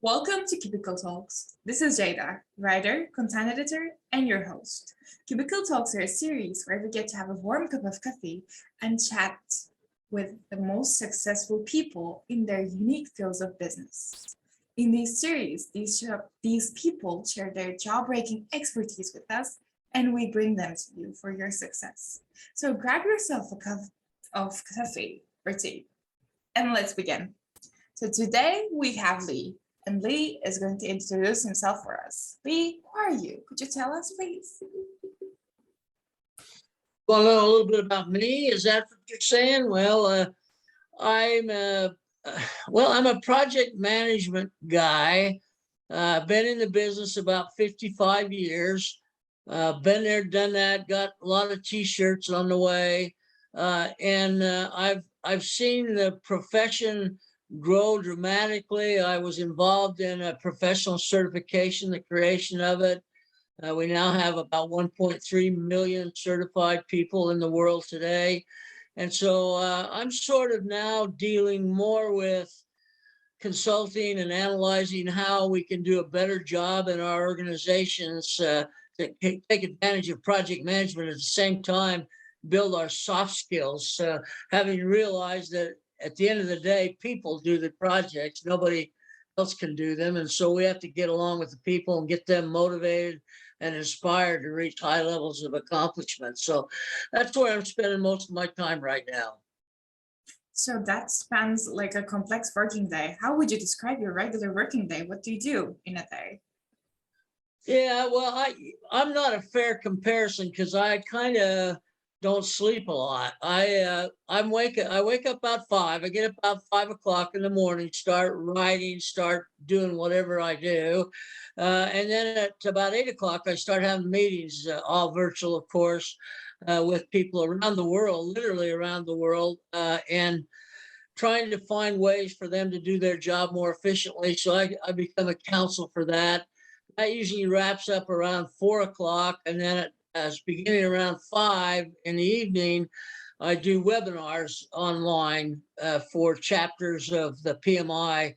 Welcome to Cubicle Talks. This is Jada, writer, content editor, and your host. Cubicle Talks are a series where we get to have a warm cup of coffee and chat with the most successful people in their unique fields of business. In these series, these people share their jaw-breaking expertise with us, and we bring them to you for your success. So grab yourself a cup of coffee or tea, and let's begin. So today we have Lee, and Lee is going to introduce himself for us. Lee, who are you? Could you tell us, please? Want to know a little bit about me? Is that what you're saying? Well, I'm a I'm a project management guy. I've been in the business about 55 years. Been there, done that. Got a lot of T-shirts on the way, and I've seen the profession grow dramatically. I was involved in a professional certification, the creation of it. We now have about 1.3 million certified people in the world today. And so I'm sort of now dealing more with consulting and analyzing how we can do a better job in our organizations to take advantage of project management at the same time, build our soft skills, having realized that at the end of the day, people do the projects. Nobody else can do them. And so we have to get along with the people and get them motivated and inspired to reach high levels of accomplishment. So that's where I'm spending most of my time right now. So that spans like a complex working day. How would you describe your regular working day? What do you do in a day? Yeah, well, I'm not a fair comparison because I kind of don't sleep a lot. I wake up about 5. I get up about 5 o'clock in the morning, start writing, start doing whatever I do, and then at about 8 o'clock I start having meetings, all virtual, of course, with people around the world, literally around the world, and trying to find ways for them to do their job more efficiently. So I become a counsel for that. That usually wraps up around 4 o'clock, and then beginning around 5 in the evening, I do webinars online for chapters of the PMI,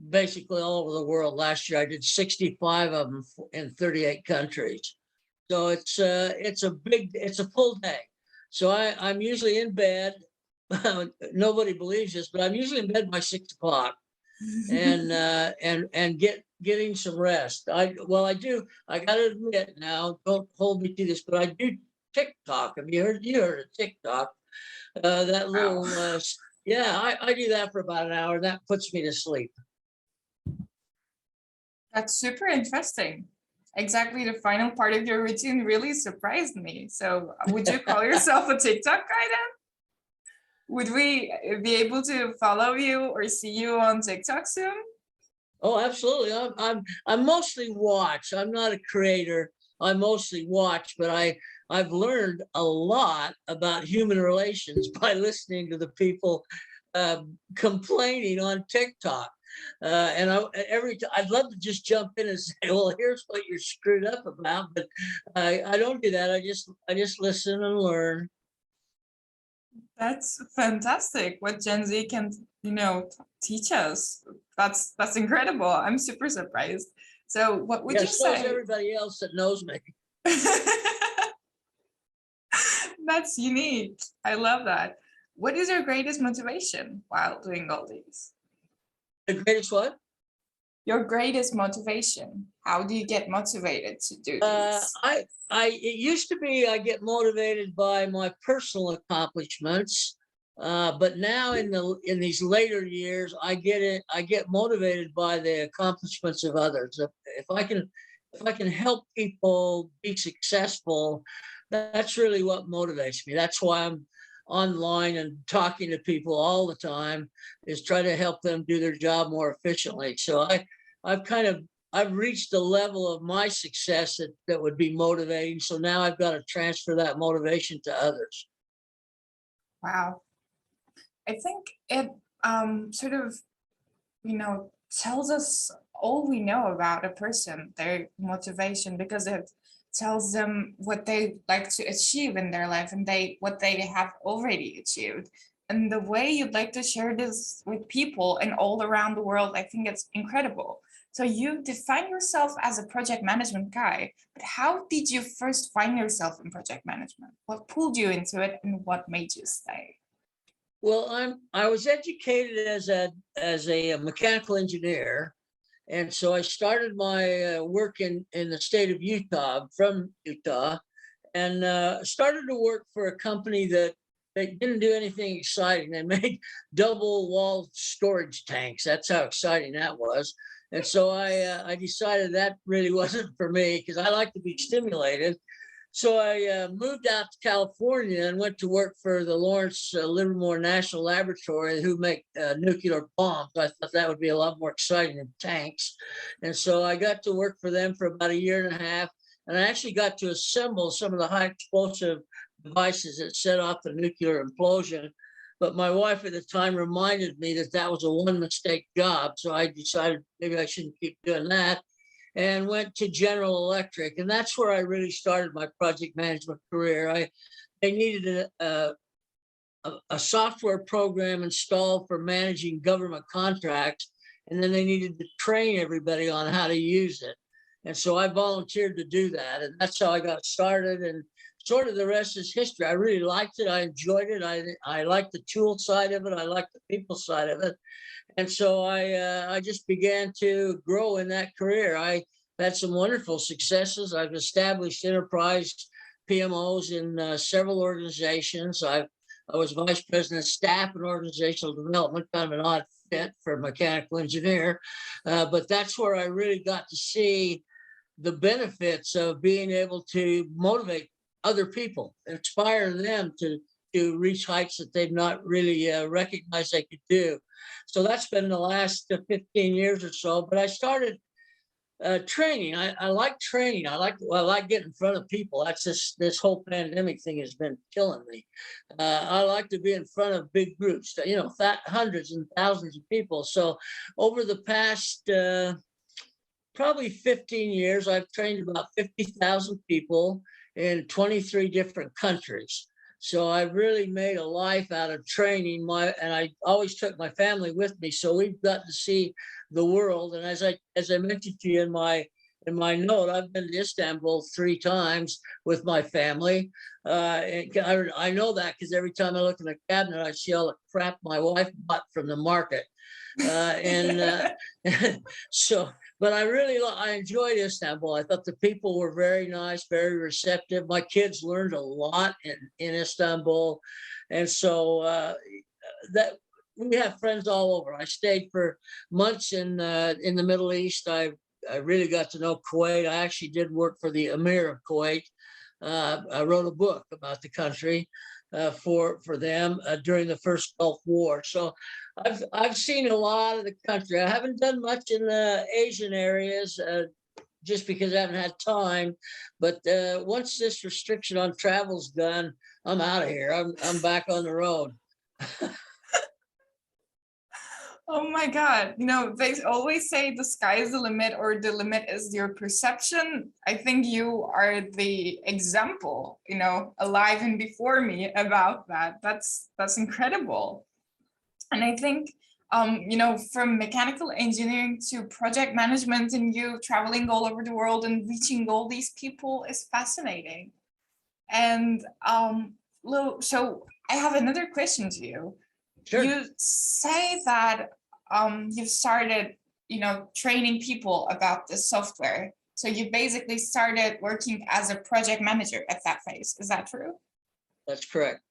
basically all over the world. Last year, I did 65 of them in 38 countries. So it's a full day. So I'm usually in bed. Nobody believes this, but I'm usually in bed by 6 o'clock, and getting some rest. I do. I got to admit now, don't hold me to this, but I do TikTok. Have you heard of TikTok? That little, yeah, I do that for about an hour. That puts me to sleep. That's super interesting. Exactly, the final part of your routine really surprised me. So would you call yourself a TikTok guy then? Would we be able to follow you or see you on TikTok soon? Oh, absolutely. I'm mostly watch. I'm not a creator. I mostly watch, but I've learned a lot about human relations by listening to the people complaining on TikTok. And I'd love to just jump in and say, well, here's what you're screwed up about, but I don't do that. I just listen and learn. That's fantastic. What Gen Z can, teach us. That's incredible. I'm super surprised. So what would you So is say? everybody else that knows me. That's unique. I love that. What is your greatest motivation while doing all these? The greatest what? Your greatest motivation. How do you get motivated to do these? It used to be I get motivated by my personal accomplishments, but now in these later years I get motivated by the accomplishments of others. If I can help people be successful, that's really what motivates me. That's why I'm online and talking to people all the time, is try to help them do their job more efficiently. So I've reached a level of my success that would be motivating. So now I've got to transfer that motivation to others. Wow. I think it sort of, tells us all we know about a person, their motivation, because it tells them what they like to achieve in their life and what they have already achieved. and the way you'd like to share this with people and all around the world, I think it's incredible. So you define yourself as a project management guy, but how did you first find yourself in project management? What pulled you into it and what made you stay? Well, I was educated as a mechanical engineer, and so I started my work in the state of Utah. I'm from Utah, and started to work for a company that they didn't do anything exciting. They made double wall storage tanks. That's how exciting that was. And so I decided that really wasn't for me because I like to be stimulated. So I moved out to California and went to work for the Lawrence Livermore National Laboratory, who make nuclear bombs. I thought that would be a lot more exciting than tanks. And so I got to work for them for about a year and a half. And I actually got to assemble some of the high explosive devices that set off the nuclear implosion. But my wife at the time reminded me that that was a one mistake job. So I decided maybe I shouldn't keep doing that and went to General Electric. And that's where I really started my project management career. They needed a software program installed for managing government contracts. And then they needed to train everybody on how to use it. And so I volunteered to do that. And that's how I got started. And sort of the rest is history. I really liked it. I enjoyed it. I liked the tool side of it. I liked the people side of it. And so I just began to grow in that career. I had some wonderful successes. I've established enterprise PMOs in several organizations. I was vice president of staff and organizational development, kind of an odd fit for a mechanical engineer. But that's where I really got to see the benefits of being able to motivate other people, inspire them to reach heights that they've not really recognized they could do. So that's been the last 15 years or so. But I started training. I like training. I like getting in front of people. That's this whole pandemic thing has been killing me. I like to be in front of big groups, hundreds and thousands of people. So over the past probably 15 years, I've trained about 50,000 people in 23 different countries. So I've really made a life out of training and I always took my family with me. So we've got to see the world. And as I mentioned to you in my note, I've been to Istanbul 3 times with my family. And I know that because every time I look in the cabinet, I see all the crap my wife bought from the market. But I enjoyed Istanbul. I thought the people were very nice, very receptive. My kids learned a lot in Istanbul. And so that we have friends all over. I stayed for months in the Middle East. I really got to know Kuwait. I actually did work for the Emir of Kuwait. I wrote a book about the country for them during the first Gulf War. So I've seen a lot of the country. I haven't done much in the Asian areas just because I haven't had time. But once this restriction on travel's done, I'm out of here. I'm back on the road. Oh my God. They always say the sky is the limit or the limit is your perception. I think you are the example, alive and before me about that. That's incredible. And I think, from mechanical engineering to project management and you traveling all over the world and reaching all these people is fascinating. And so I have another question to you. Sure. You say that you've started, training people about the software. So you basically started working as a project manager at that phase. Is that true? That's correct.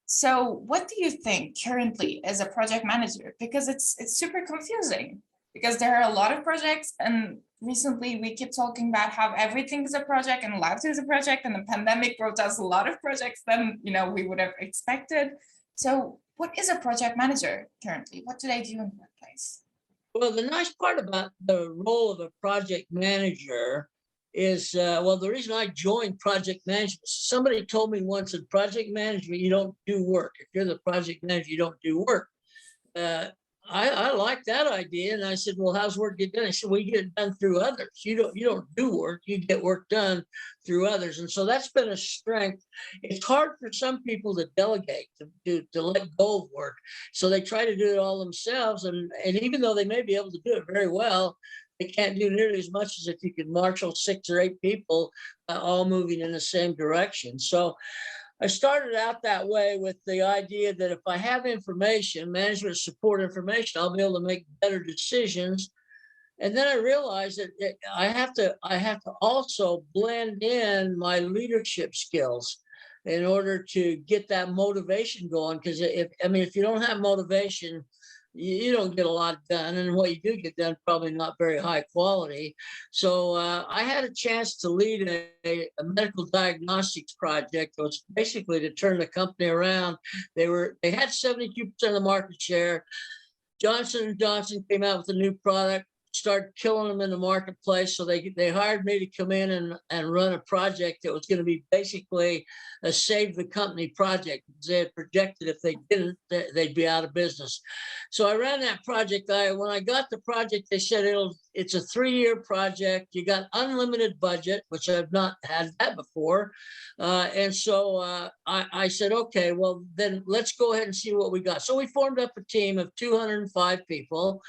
So what do you think currently as a project manager? Because it's super confusing because there are a lot of projects and recently we keep talking about how everything is a project and life is a project and the pandemic brought us a lot of projects than we would have expected. So what is a project manager currently? What do they do in the workplace? Well, the nice part about the role of a project manager is, the reason I joined project management, somebody told me once in project management, you don't do work. If you're the project manager, you don't do work. I like that idea. And I said, well, how's work get done? I said, well, you get it done through others. You don't do work, you get work done through others. And so that's been a strength. It's hard for some people to delegate, to let go of work. So they try to do it all themselves. And even though they may be able to do it very well, they can't do nearly as much as if you could marshal 6 or 8 people all moving in the same direction. So I started out that way with the idea that if I have information, management support information, I'll be able to make better decisions. And then I realized that I have to also blend in my leadership skills in order to get that motivation going. Because if you don't have motivation, you don't get a lot done, and what you do get done probably not very high quality. So I had a chance to lead a medical diagnostics project. It was basically to turn the company around. They had 72% of the market share. Johnson and Johnson came out with a new product, started killing them in the marketplace. So they hired me to come in and run a project that was going to be basically a save the company project. They had projected if they didn't, they'd be out of business. So I ran that project. When I got the project, they said it's a 3-year project. You got unlimited budget, which I've not had that before. And so I said, okay, well, then let's go ahead and see what we got. So we formed up a team of 205 people.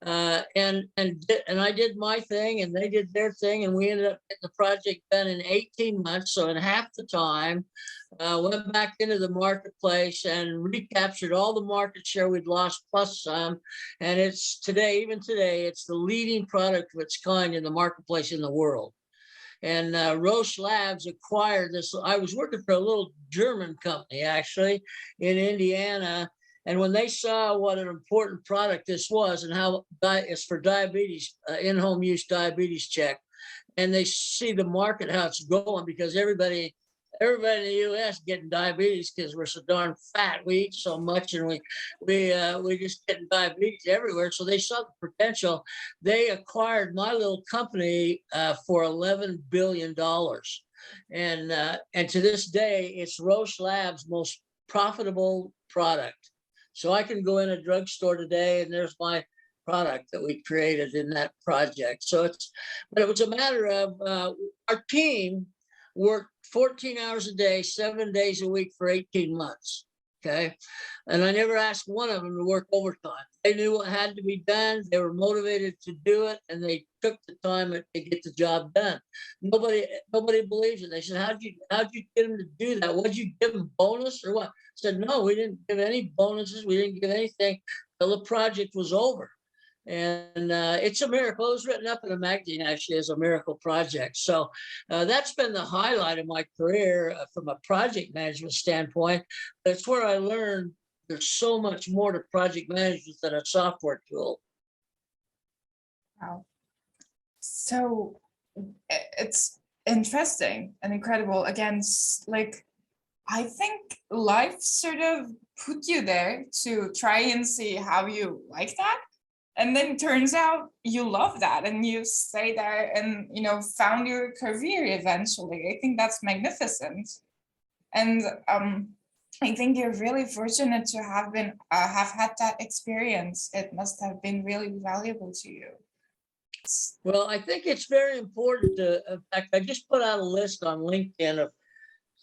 And I did my thing and they did their thing, and we ended up getting the project done in 18 months. So in half the time, went back into the marketplace and recaptured all the market share we'd lost plus some. And even today, it's the leading product of its kind in the marketplace in the world. And Roche Labs acquired this. I was working for a little German company, actually, in Indiana. And when they saw what an important product this was and how it's for diabetes, in-home use diabetes check, and they see the market, how it's going, because everybody in the U.S. getting diabetes because we're so darn fat. We eat so much, and we just getting diabetes everywhere. So they saw the potential. They acquired my little company for $11 billion, and to this day, it's Roche Labs' most profitable product. So I can go in a drugstore today, and there's my product that we created in that project. But it was a matter of our team worked 14 hours a day, 7 days a week for 18 months. Okay. And I never asked one of them to work overtime. They knew what had to be done. They were motivated to do it, and they took the time to get the job done. Nobody believes it. They said, how'd you get them to do that? What'd you give them, bonus or what? I said, no, we didn't give any bonuses. We didn't give anything till the project was over. And it's a miracle. It was written up in a magazine, actually, as a miracle project. So that's been the highlight of my career from a project management standpoint. That's where I learned there's so much more to project management than a software tool. Wow. So it's interesting and incredible. Again, like, I think life sort of put you there to try and see how you like that. And then turns out you love that and you stay there and, found your career eventually. I think that's magnificent. And I think you're really fortunate to have had that experience. It must have been really valuable to you. Well, I think it's very important in fact, I just put out a list on LinkedIn of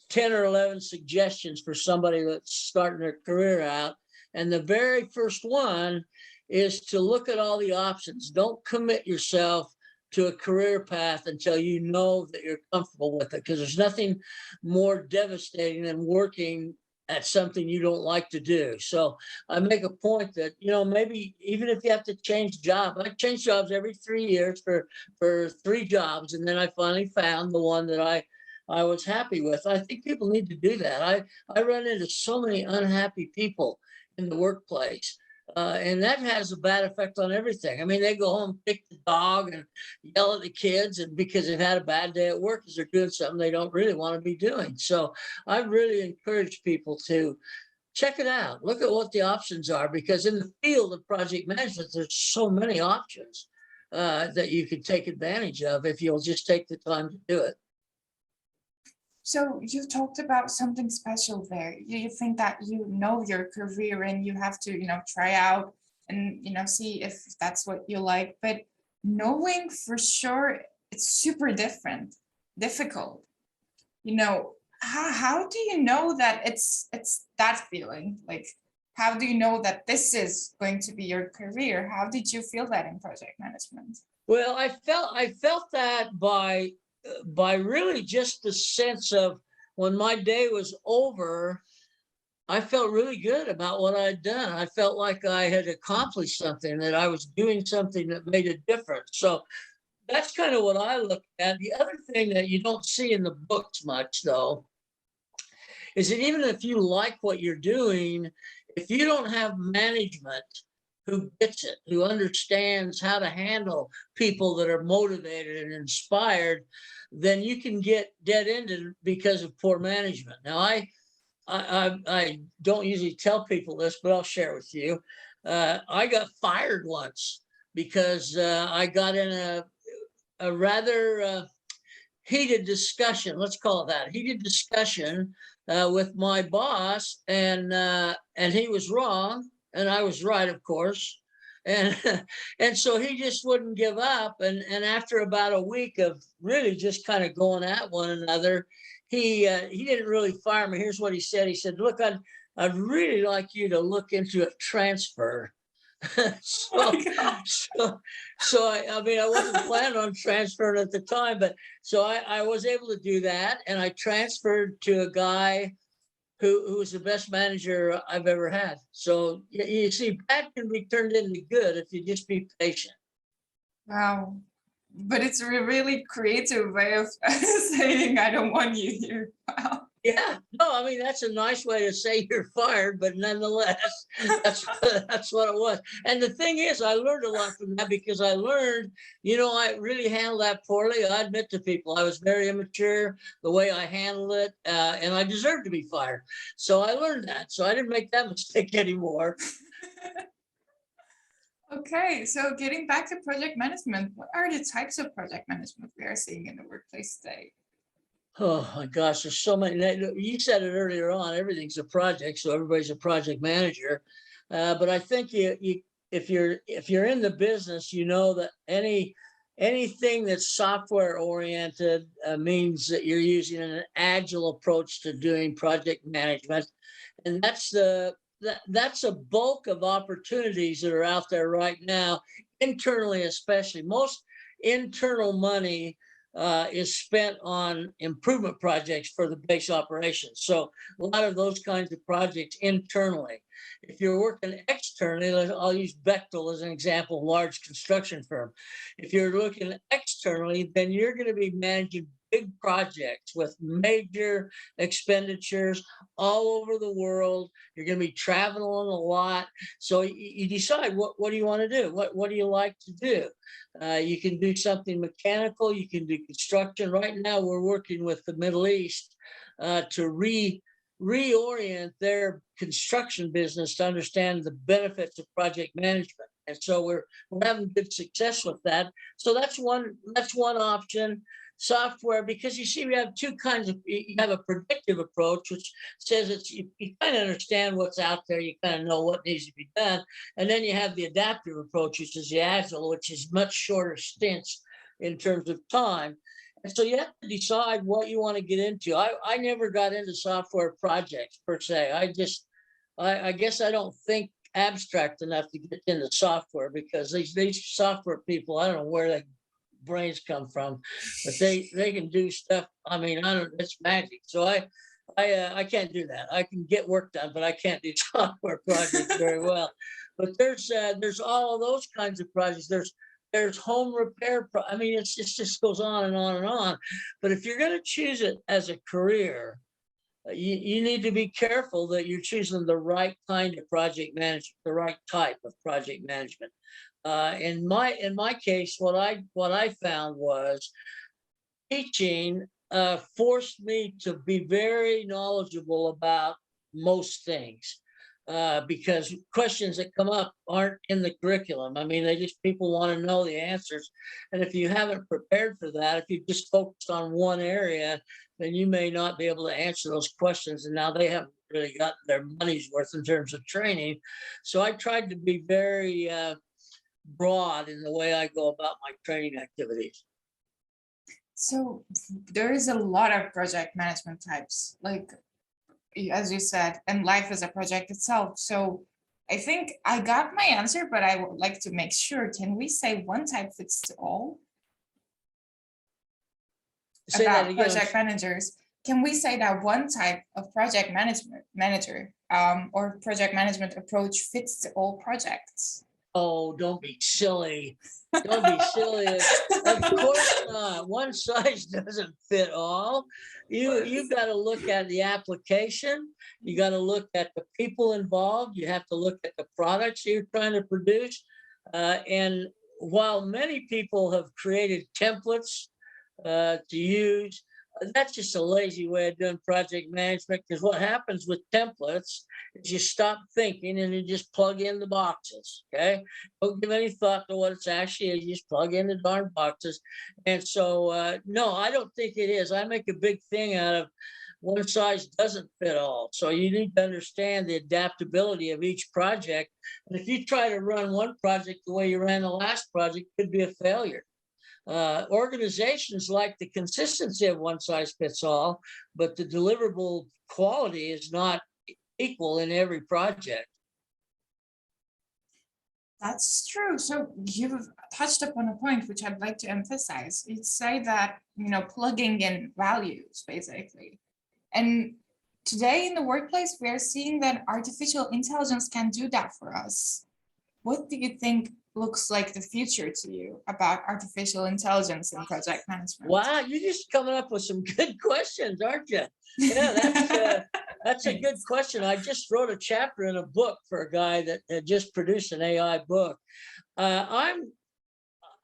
10 or 11 suggestions for somebody that's starting their career out. And the very first one is to look at all the options. Don't commit yourself to a career path until you know that you're comfortable with it, because there's nothing more devastating than working at something you don't like to do. So I make a point that, maybe even if you have to change jobs, I change jobs every 3 years for 3 jobs. And then I finally found the one that I was happy with. I think people need to do that. I run into so many unhappy people in the workplace. And that has a bad effect on everything. I mean, they go home, kick the dog and yell at the kids, and because they've had a bad day at work because they're doing something they don't really want to be doing. So I really encourage people to check it out. Look at what the options are, because in the field of project management, there's so many options that you can take advantage of if you'll just take the time to do it. So you talked about something special there. You think that you know your career and you have to, try out and see if that's what you like. But knowing for sure it's super difficult. How do you know that it's that feeling? Like, how do you know that this is going to be your career? How did you feel that in project management? Well, I felt that by really just the sense of when my day was over, I felt really good about what I'd done. I felt like I had accomplished something, that I was doing something that made a difference. So that's kind of what I look at. The other thing that you don't see in the books much, though, is that even if you like what you're doing, if you don't have management who gets it, who understands how to handle people that are motivated and inspired, then you can get dead-ended because of poor management. Now, I don't usually tell people this, but I'll share with you. I got fired once because I got in a rather heated discussion. Let's call it that, heated discussion with my boss, and he was wrong, and I was right, of course. And and so he just wouldn't give up. And after about a week of really just kind of going at one another, he didn't really fire me. Here's what he said. He said, "Look, I'd really like you to look into a transfer." Oh so, my God. I mean, I wasn't planning on transferring at the time, but so I was able to do that, and I transferred to a guy who was the best manager I've ever had. So you see, bad can be turned into good if you just be patient. Wow. But it's a really creative way of saying I don't want you here. Wow. Yeah, no, I mean that's a nice way to say you're fired, but nonetheless, that's what it was. And the thing is, I learned a lot from that because I learned, I really handled that poorly. I admit to people I was very immature the way I handled it, and I deserved to be fired. So I learned that. So I didn't make that mistake anymore. Okay, so getting back to project management, what are the types of project management we are seeing in the workplace today? Oh my gosh, there's so many. You said it earlier on. Everything's a project, so everybody's a project manager. But I think if you're in the business, you know that anything that's software oriented means that you're using an agile approach to doing project management, and that's a bulk of opportunities that are out there right now, internally especially. Most internal money is spent on improvement projects for the base operations. So a lot of those kinds of projects internally. If you're working externally, I'll use Bechtel as an example, large construction firm. If you're looking externally, then you're going to be managing big projects with major expenditures all over the world. You're going to be traveling a lot. So you decide what do you want to do? What do you like to do? You can do something mechanical. You can do construction. Right now, we're working with the Middle East to reorient their construction business to understand the benefits of project management. And so we're having good success with that. So that's one option. Software, because you see, we have two kinds of. You have a predictive approach, which says you kind of understand what's out there, you kind of know what needs to be done, and then you have the adaptive approach, which is the agile, which is much shorter stints in terms of time. And so you have to decide what you want to get into. I never got into software projects per se. I guess I don't think abstract enough to get into software, because these software people, I don't know where they brains come from, but they can do stuff. I mean, I don't. It's magic. So I can't do that. I can get work done, but I can't do software projects very well. But there's all of those kinds of projects. There's home repair. I mean, it just goes on and on and on. But if you're going to choose it as a career, you need to be careful that you're choosing the right kind of project management, the right type of project management. In my case, what I found was teaching forced me to be very knowledgeable about most things, because questions that come up aren't in the curriculum. I mean, people want to know the answers, and if you haven't prepared for that, if you just focused on one area, then you may not be able to answer those questions. And now they haven't really got their money's worth in terms of training. So I tried to be very broad in the way I go about my training activities. So there is a lot of project management types, like as you said, and life is a project itself. So I think I got my answer, but I would like to make sure. Can we say one type fits all Say that about again. project managers? Can we say that one type of project management manager or project management approach fits to all projects? Oh, don't be silly. Don't be silly. Of course not. One size doesn't fit all. You've got to look at the application. You got to look at the people involved. You have to look at the products you're trying to produce. And while many people have created templates to use, that's just a lazy way of doing project management, because what happens with templates is you stop thinking and you just plug in the boxes. Okay, don't give any thought to what it's actually is. You just plug in the darn boxes. And so no, I don't think it is. I make a big thing out of one size doesn't fit all. So you need to understand the adaptability of each project. And if you try to run one project the way you ran the last project, it could be a failure. Organizations like the consistency of one size fits all, but the deliverable quality is not equal in every project. That's true. So you've touched upon a point which I'd like to emphasize. You say that, plugging in values, basically. And today in the workplace, we are seeing that artificial intelligence can do that for us. What do you think looks like the future to you about artificial intelligence in project management? Wow, you're just coming up with some good questions, aren't you? Yeah, that's a good question. I just wrote a chapter in a book for a guy that had just produced an AI book. I'm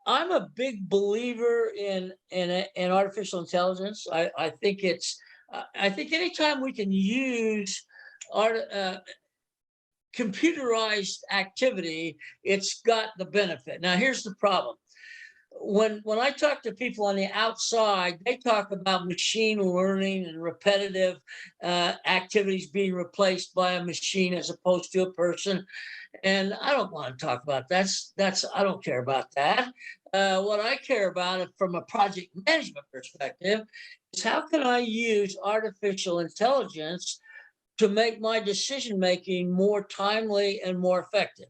a big believer in artificial intelligence. I think I think anytime we can use computerized activity, it's got the benefit. Now, here's the problem. When I talk to people on the outside, they talk about machine learning and repetitive activities being replaced by a machine as opposed to a person. And I don't want to talk about that. I don't care about that. What I care about from a project management perspective is how can I use artificial intelligence to make my decision making more timely and more effective.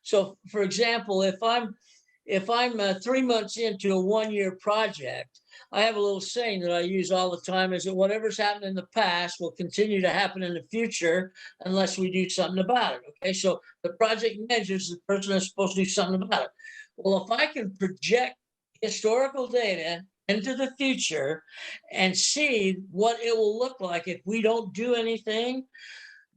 So, for example, if I'm 3 months into a 1-year project, I have a little saying that I use all the time: is that whatever's happened in the past will continue to happen in the future unless we do something about it. Okay, so the project manager is the person that's supposed to do something about it. Well, if I can project historical data into the future and see what it will look like if we don't do anything,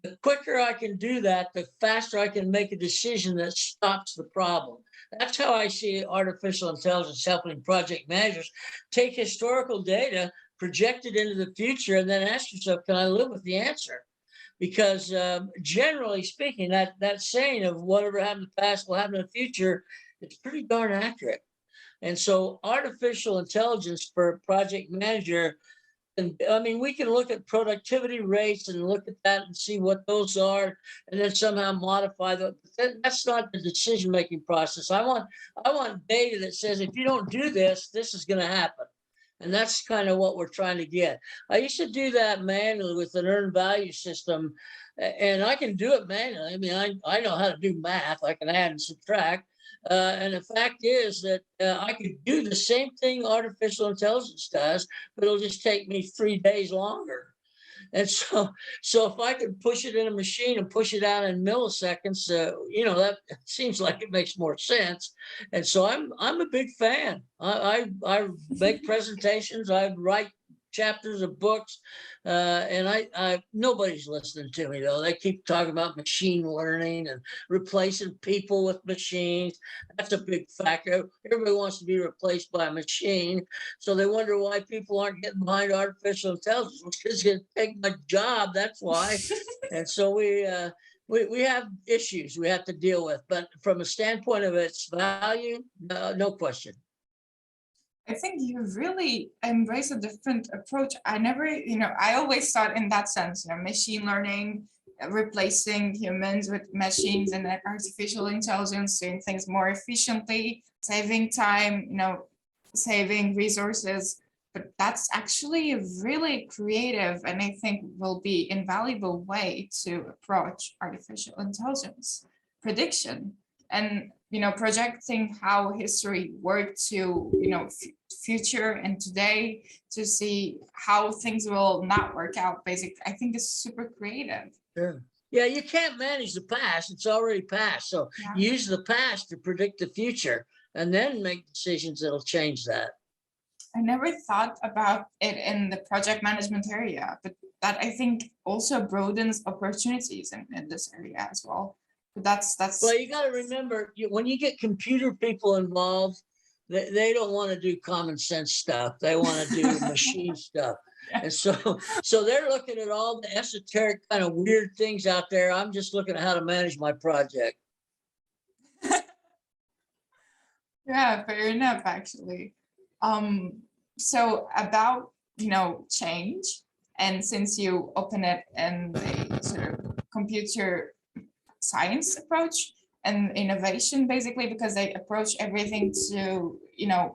the quicker I can do that, the faster I can make a decision that stops the problem. That's how I see artificial intelligence helping project managers take historical data, project it into the future, and then ask yourself, can I live with the answer? Because generally speaking, that saying of whatever happened in the past will happen in the future, it's pretty darn accurate. And so artificial intelligence for a project manager, and I mean, we can look at productivity rates and look at that and see what those are, and then somehow modify that. That's not the decision-making process. I want data that says if you don't do this, this is going to happen. And that's kind of what we're trying to get. I used to do that manually with an earned value system, and I can do it manually. I mean, I know how to do math. I can add and subtract. And the fact is that I could do the same thing artificial intelligence does, but it'll just take me 3 days longer. And so if I could push it in a machine and push it out in milliseconds, that seems like it makes more sense. And so I'm a big fan. I make presentations. I write chapters of books, and I nobody's listening to me though. They keep talking about machine learning and replacing people with machines. That's a big factor. Everybody wants to be replaced by a machine, so they wonder why people aren't getting behind artificial intelligence. Because it's going to take my job. That's why. And so we have issues we have to deal with, but from a standpoint of its value, no question. I think you really embrace a different approach. I never, I always thought in that sense, machine learning, replacing humans with machines, and then artificial intelligence doing things more efficiently, saving time, saving resources. But that's actually a really creative and I think will be invaluable way to approach artificial intelligence prediction and projecting how history worked to future and today to see how things will not work out. Basically, I think it's super creative. Sure. Yeah, you can't manage the past. It's already past. So Yeah. use the past to predict the future and then make decisions that'll change that. I never thought about it in the project management area, but that I think also broadens opportunities in this area as well. But that's Well, you got to remember when you get computer people involved, they don't want to do common sense stuff. They want to do machine stuff. And so they're looking at all the esoteric kind of weird things out there. I'm just looking at how to manage my project. Yeah, fair enough, actually. So about, change, and since you open it in the sort of computer science approach and innovation, basically, because they approach everything to,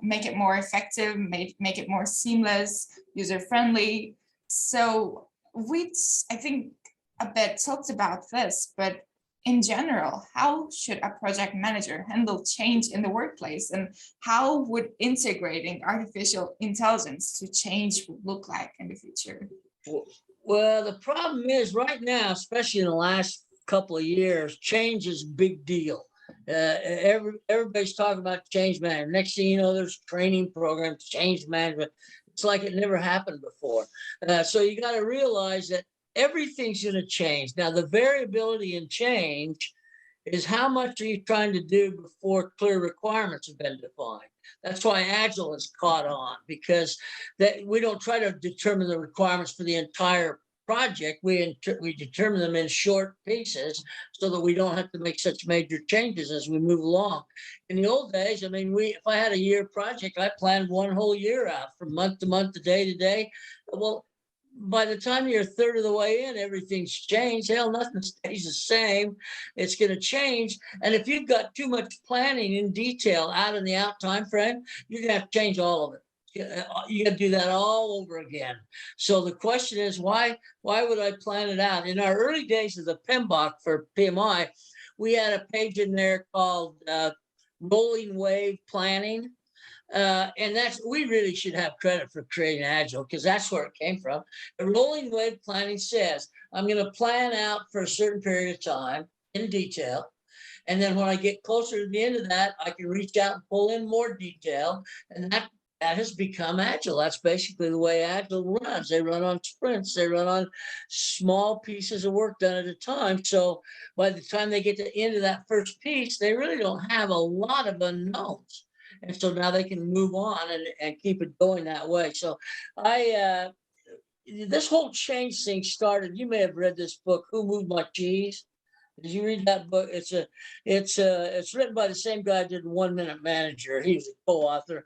make it more effective, make it more seamless, user-friendly. So we, I think, a bit talked about this, but in general, how should a project manager handle change in the workplace, and how would integrating artificial intelligence to change look like in the future? Well, the problem is right now, especially in the last couple of years, change is a big deal. Everybody's talking about change management. Next thing you know, there's training programs, change management. It's like it never happened before. So you got to realize that everything's going to change. Now, the variability in change is how much are you trying to do before clear requirements have been defined. That's why Agile has caught on, because that we don't try to determine the requirements for the entire project. We determine them in short pieces so that we don't have to make such major changes as we move along. In the old days, I mean, if I had a year project, I planned one whole year out from month to month, to day to day. Well, by the time you're a third of the way in, everything's changed. Hell, nothing stays the same. It's going to change. And if you've got too much planning in detail out in the out time frame, you're going to have to change all of it. You got to do that all over again. So the question is, why would I plan it out? In our early days of the PMBOK for PMI, we had a page in there called rolling wave planning. And we really should have credit for creating Agile, because that's where it came from. The rolling wave planning says, I'm going to plan out for a certain period of time in detail. And then when I get closer to the end of that, I can reach out and pull in more detail. And that has become Agile. That's basically the way Agile runs. They run on sprints. They run on small pieces of work done at a time. So by the time they get to the end of that first piece, they really don't have a lot of unknowns. And so now they can move on and keep it going that way. So this whole change thing started. You may have read this book, Who Moved My Cheese? Did you read that book? It's written by the same guy who did 1 Minute Manager. He was a co-author.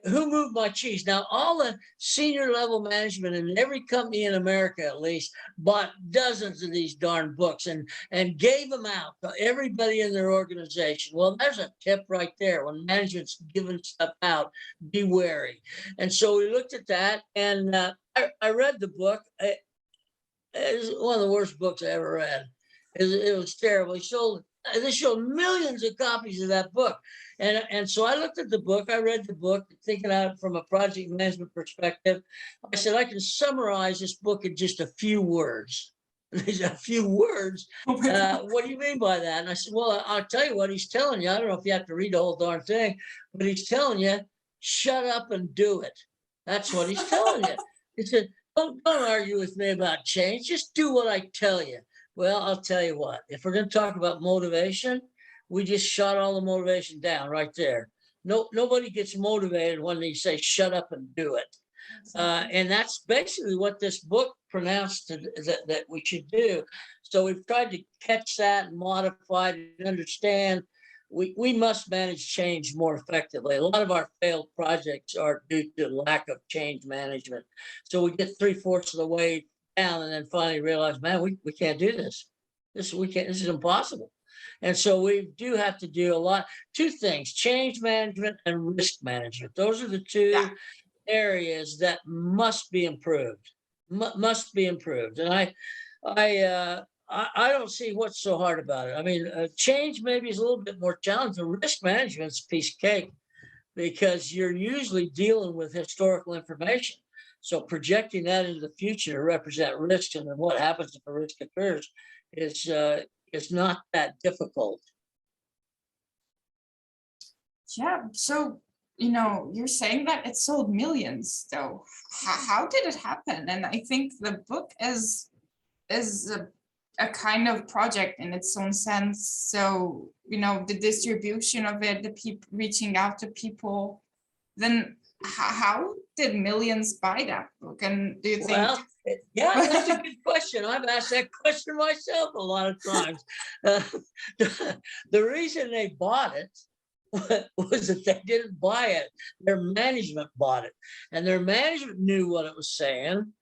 Who Moved My Cheese? Now, all the senior level management in every company in America, at least, bought dozens of these darn books and gave them out to everybody in their organization. Well, there's a tip right there. When management's giving stuff out, be wary. And so we looked at that, and I read the book. It was one of the worst books I ever read. It was terrible. They sold millions of copies of that book. And so I looked at the book, I read the book, thinking out it from a project management perspective. I said, I can summarize this book in just a few words. There's a few words. What do you mean by that? And I said, well, I'll tell you what he's telling you. I don't know if you have to read the whole darn thing, but he's telling you, shut up and do it. That's what he's telling you. He said, don't argue with me about change. Just do what I tell you. Well, I'll tell you what, if we're going to talk about motivation, we just shot all the motivation down right there. Nobody gets motivated when they say, shut up and do it. And that's basically what this book pronounced that we should do. So we've tried to catch that and modify it and understand we must manage change more effectively. A lot of our failed projects are due to lack of change management. So we get 3/4 of the way down and then finally realize, man, we can't do this. This is impossible. And so we do have to do a lot, two things, change management and risk management. Those are the two Yeah. areas that must be improved, must be improved. And I don't see what's so hard about it. I mean, change maybe is a little bit more challenging. Risk management's a piece of cake because you're usually dealing with historical information. So projecting that into the future to represent risks and then what happens if a risk occurs is not that difficult. Yeah. So, you're saying that it sold millions, though. How did it happen? And I think the book is a kind of project in its own sense. So, the distribution of it, the people reaching out to people, then how did millions buy that book? And do you think? Well, yeah, that's a good question. I've asked that question myself a lot of times. The reason they bought it was that they didn't buy it. Their management bought it. And their management knew what it was saying.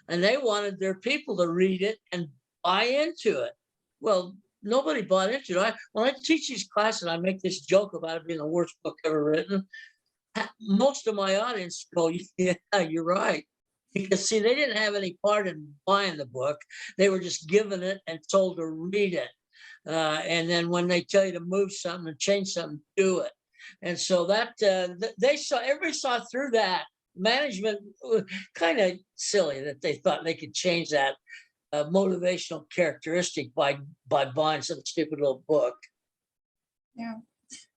And they wanted their people to read it and buy into it. Well, nobody bought into it. When I teach these classes, I make this joke about it being the worst book ever written. Most of my audience go, yeah, you're right. Because see, they didn't have any part in buying the book. They were just given it and told to read it. And then when they tell you to move something and change something, do it. And so that everybody saw through that. Management, kind of silly that they thought they could change that motivational characteristic by buying some stupid little book. Yeah.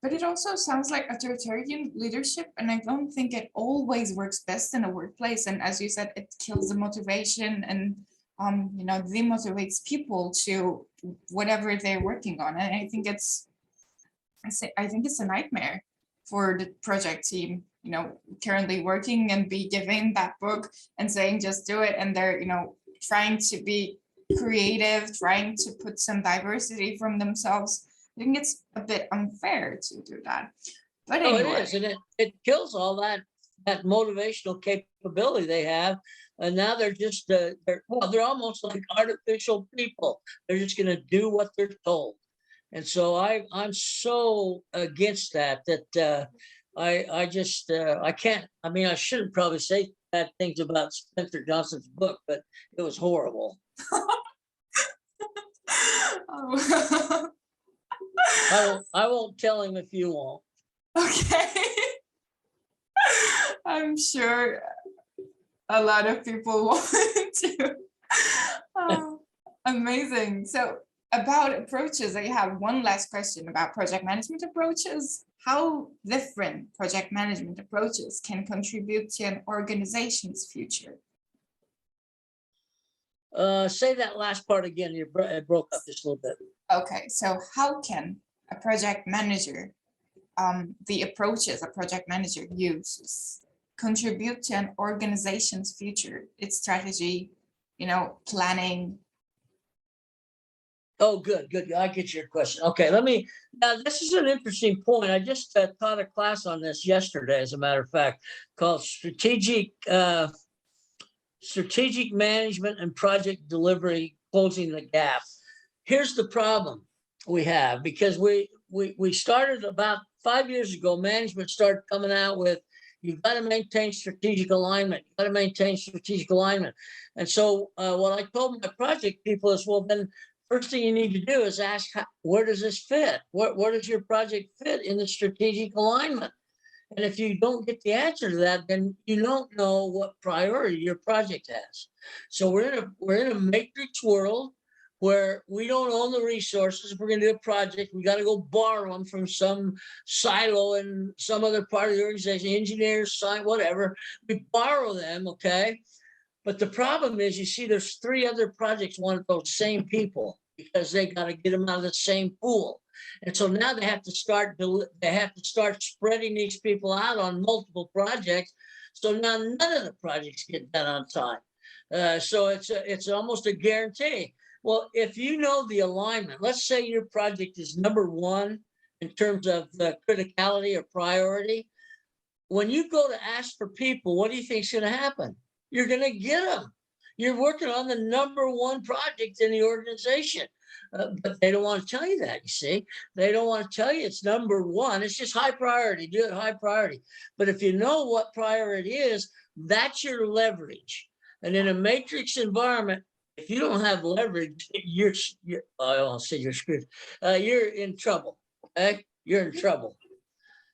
But it also sounds like authoritarian leadership, and I don't think it always works best in a workplace. And as you said, it kills the motivation and demotivates people to whatever they're working on. And I think it's a nightmare for the project team, currently working and be given that book and saying just do it, and they're trying to be creative, trying to put some diversity from themselves. I think it's a bit unfair to do that. But Oh, anyway. it is, and it kills all that motivational capability they have. And now they're just they're almost like artificial people. They're just going to do what they're told. And so I'm so against that I can't. I mean, I shouldn't probably say bad things about Spencer Johnson's book, but it was horrible. Oh. I won't tell him if you won't. Okay. I'm sure a lot of people want to. Oh, amazing. So about approaches, I have one last question about project management approaches. How different project management approaches can contribute to an organization's future? Say that last part again. It broke up just a little bit. Okay, so how can a project manager, the approaches a project manager uses, contribute to an organization's future, its strategy, planning? Oh, good. I get your question. Okay, now this is an interesting point. I just taught a class on this yesterday, as a matter of fact, called strategic management and project delivery, closing the gap. Here's the problem we have, because we started about 5 years ago, management started coming out with, you've got to maintain strategic alignment. You've got to maintain strategic alignment. And so what I told my project people is, well, then first thing you need to do is ask, where does this fit? Where does your project fit in the strategic alignment? And if you don't get the answer to that, then you don't know what priority your project has. So we're in a matrix world where we don't own the resources. If we're going to do a project, we got to go borrow them from some silo in some other part of the organization, engineers, science, whatever. We borrow them, okay? But the problem is, you see, there's 3 other projects want those same people because they got to get them out of the same pool. And so now they have to start spreading these people out on multiple projects. So now none of the projects get done on time. So it's almost a guarantee. Well, if you know the alignment, let's say your project is number 1 in terms of criticality or priority. When you go to ask for people, what do you think is going to happen? You're going to get them. You're working on the #1 project in the organization. But they don't want to tell you that, you see. They don't want to tell you it's #1. It's just high priority. Do it high priority. But if you know what priority is, that's your leverage. And in a matrix environment, if you don't have leverage, I'll say you're screwed. You're in trouble. Okay, you're in trouble.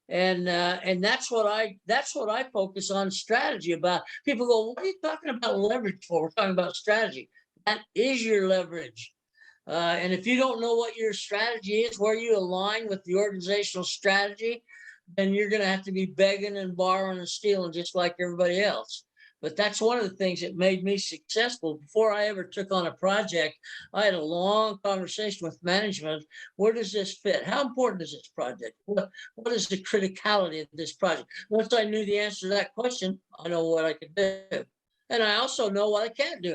And that's what I focus on strategy about. People go, what are you talking about leverage for? We're talking about strategy. That is your leverage. And if you don't know what your strategy is, where you align with the organizational strategy, then you're going to have to be begging and borrowing and stealing just like everybody else. But that's one of the things that made me successful. Before I ever took on a project, I had a long conversation with management. Where does this fit? How important is this project? What is the criticality of this project? Once I knew the answer to that question, I know what I could do. And I also know what I can't do.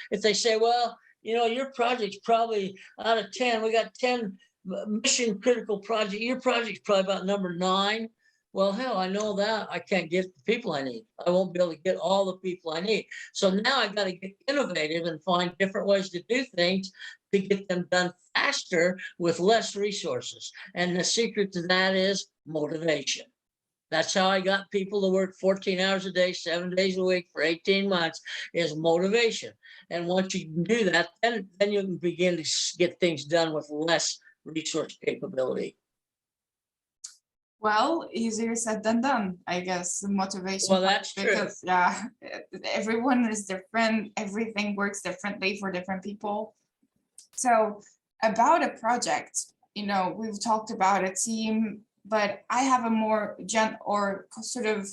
If they say, well, your project's probably out of 10, we got 10 mission critical projects. Your project's probably about number 9. Well, hell, I know that I can't get the people I need. I won't be able to get all the people I need. So now I got to get innovative and find different ways to do things to get them done faster with less resources. And the secret to that is motivation. That's how I got people to work 14 hours a day, 7 days a week for 18 months is motivation. And once you can do that, then you can begin to get things done with less resource capability. Well, easier said than done, I guess, the motivation. Well, that's because, true. Yeah, everyone is different. Everything works differently for different people. So about a project, we've talked about a team, but I have a more sort of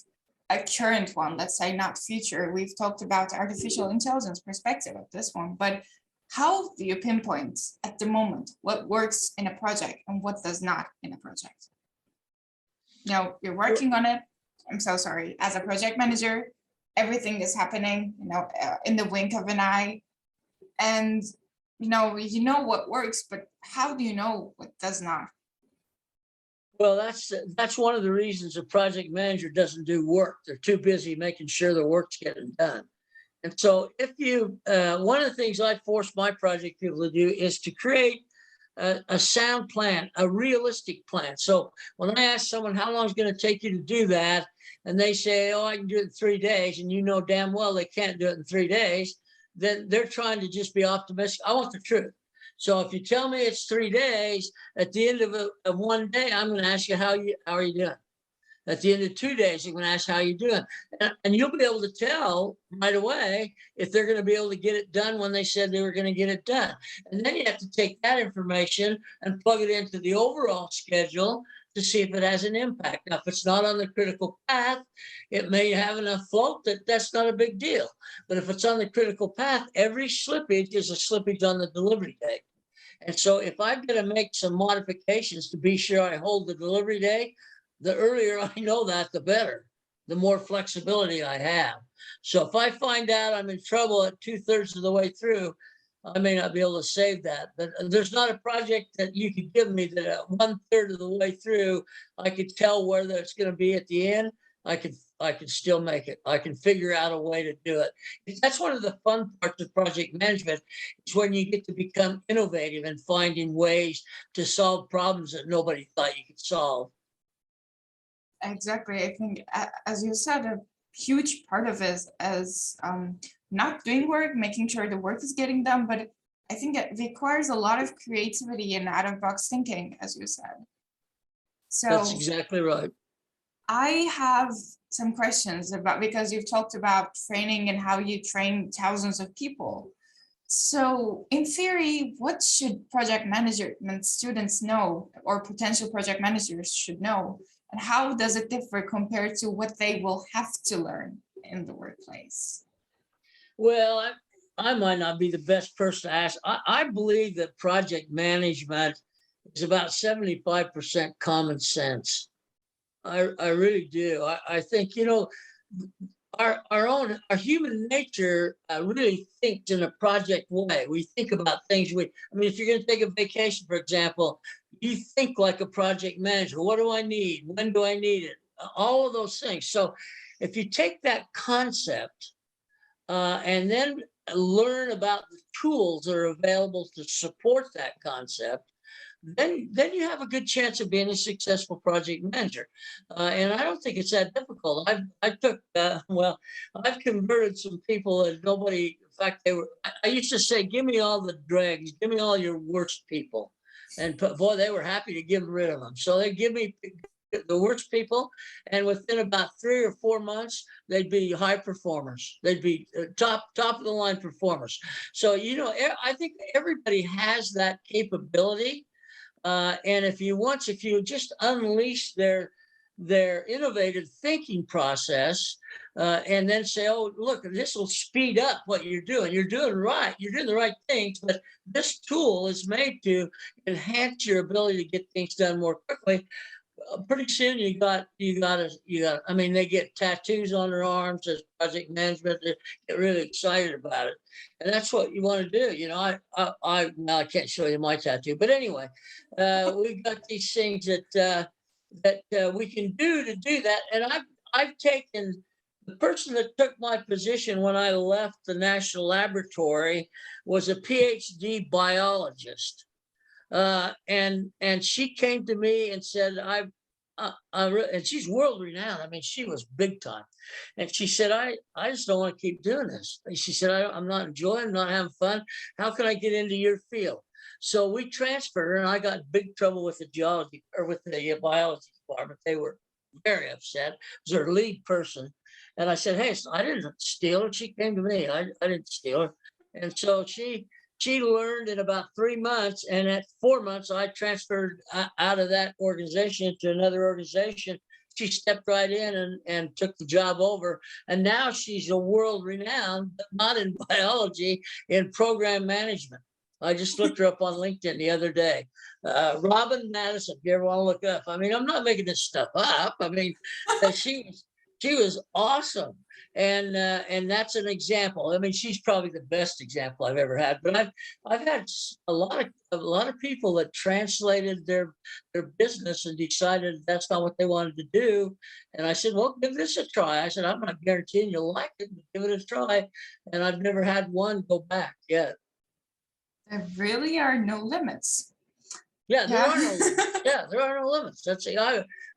a current one, let's say not future. We've talked about artificial intelligence perspective of this one, but how do you pinpoint at the moment what works in a project and what does not in a project? You're working on it. I'm so sorry. As a project manager, everything is happening, in the wink of an eye. And, you know what works, but how do you know what does not? Well, that's one of the reasons a project manager doesn't do work. They're too busy making sure the work's getting done. And so if you, one of the things I force my project people to do is to create a sound plan, a realistic plan. So when I ask someone how long is going to take you to do that, and they say, oh, I can do it in 3 days, and damn well they can't do it in 3 days, then they're trying to just be optimistic. I want the truth. So if you tell me it's 3 days, at the end of 1 day, I'm going to ask you how are you doing? At the end of 2 days, I'm going to ask how you doing. And you'll be able to tell right away if they're going to be able to get it done when they said they were going to get it done. And then you have to take that information and plug it into the overall schedule to see if it has an impact. Now, if it's not on the critical path, it may have enough float that's not a big deal. But if it's on the critical path, every slippage is a slippage on the delivery date. And so if I've got to make some modifications to be sure I hold the delivery date, the earlier I know that, the better, the more flexibility I have. So if I find out I'm in trouble at 2/3 of the way through, I may not be able to save that. But there's not a project that you could give me that at 1/3 of the way through, I could tell where it's going to be at the end. I could still make it. I can figure out a way to do it. That's one of the fun parts of project management, is when you get to become innovative and finding ways to solve problems that nobody thought you could solve. Exactly. I think, as you said, a huge part of it is not doing work, making sure the work is getting done, but I think it requires a lot of creativity and out-of-box thinking, as you said. So that's exactly right. I have some questions because you've talked about training and how you train thousands of people. So in theory, what should project management students know, or potential project managers should know? And how does it differ compared to what they will have to learn in the workplace? Well, I might not be the best person to ask. I believe that project management is about 75% common sense. I really do. I think, our human nature really thinks in a project way. We think about things. I mean, if you're going to take a vacation, for example, you think like a project manager. What do I need? When do I need it? All of those things. So if you take that concept and then learn about the tools that are available to support that concept, then you have a good chance of being a successful project manager. And I don't think it's that difficult. I've converted some people that nobody, in fact, I used to say, give me all the dregs, give me all your worst people. And boy, they were happy to get rid of them. So they give me the worst people, and within about 3 or 4 months, they'd be high performers. They'd be top of the line performers. So, I think everybody has that capability. And if you just unleash their innovative thinking process, and then say, oh, look, this will speed up what you're doing. You're doing the right things, but this tool is made to enhance your ability to get things done more quickly. Pretty soon I mean, they get tattoos on their arms as project management. They get really excited about it. And that's what you want to do. I can't show you my tattoo, but anyway, we've got these things that we can do to do that. And I've taken the person that took my position when I left the National Laboratory was a PhD biologist. And she came to me and said, and she's world renowned. I mean, she was big time. And she said, I just don't want to keep doing this. And she said, I'm not enjoying, I'm not having fun. How can I get into your field? So we transferred her, and I got big trouble with the geology or with the biology department. They were very upset. It was their lead person. And I said, hey, I didn't steal her. She came to me. I didn't steal her. And so she learned in about 3 months, and at 4 months, I transferred out of that organization to another organization. She stepped right in and took the job over. And now she's a world renowned, but not in biology, in program management. I just looked her up on LinkedIn the other day. Robin Madison, if you ever want to look up. I mean, I'm not making this stuff up. I mean, she was awesome. And that's an example. I mean, she's probably the best example I've ever had. But I've had a lot of people that translated their business and decided that's not what they wanted to do. And I said, well, give this a try. I said, I'm not guaranteeing you'll like it, but give it a try. And I've never had one go back yet. There really are no limits. Yeah, there are no limits. Yeah, there are no limits.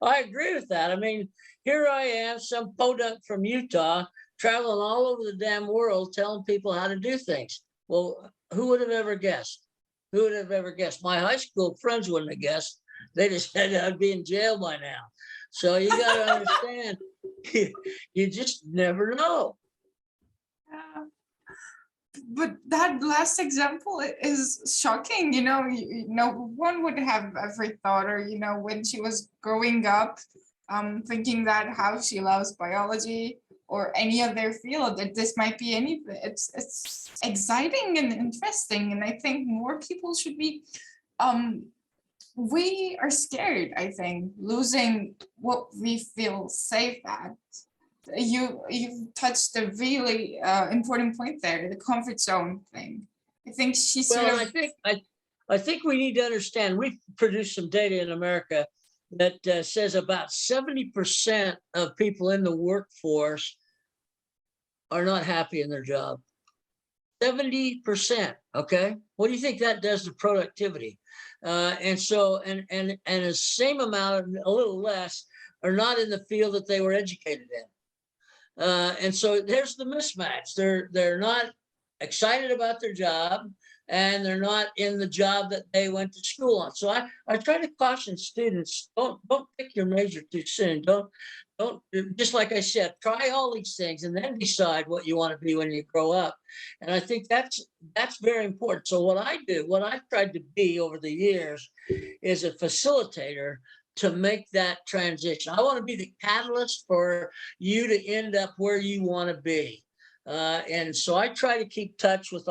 I agree with that. I mean, here I am, some podunk from Utah, traveling all over the damn world, telling people how to do things. Well, who would have ever guessed? Who would have ever guessed? My high school friends wouldn't have guessed. They just said I'd be in jail by now. So you got to understand, you just never know. But that last example is shocking. One would have every thought, or when she was growing up, thinking that how she loves biology or any other field, that this might be anything. It's exciting and interesting, and I think more people should be. We are scared, I think, losing what we feel safe at. You've touched a really important point there, the comfort zone thing. I think she's I think we need to understand. We've produced some data in America that says about 70% of people in the workforce are not happy in their job. 70%. Okay, what do you think that does to productivity? And the same amount, a little less, are not in the field that they were educated in. And so there's the mismatch. They're not excited about their job, and they're not in the job that they went to school on. So I try to caution students, don't pick your major too soon. Don't just like I said, try all these things and then decide what you want to be when you grow up. And I think that's very important. So what I've tried to be over the years is a facilitator to make that transition. I want to be the catalyst for you to end up where you want to be. And so I try to keep touch with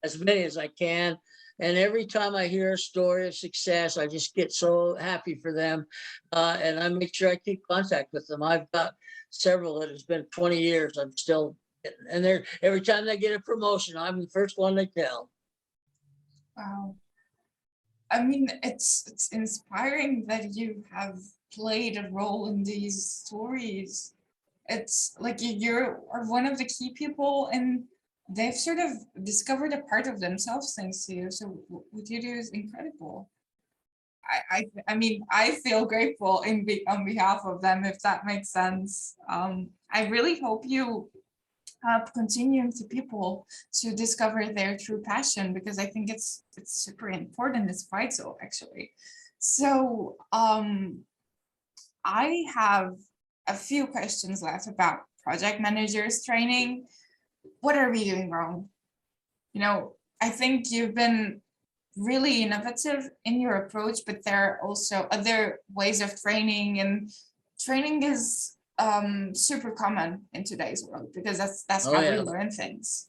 as many as I can. And every time I hear a story of success, I just get so happy for them. And I make sure I keep contact with them. I've got several that has been 20 years. I'm still, and they're every time they get a promotion, I'm the first one they tell. Wow. I mean, it's inspiring that you have played a role in these stories. It's like you are one of the key people, and they've sort of discovered a part of themselves thanks to you. So what you do is incredible. I mean, I feel grateful on behalf of them, if that makes sense. I really hope you continuing to people to discover their true passion, because I think it's super important. It's vital, actually. So I have a few questions left about project managers training. What are we doing wrong? You know, I think you've been really innovative in your approach, but there are also other ways of training, and training is super common in today's world because that's Oh how we yeah. learn things.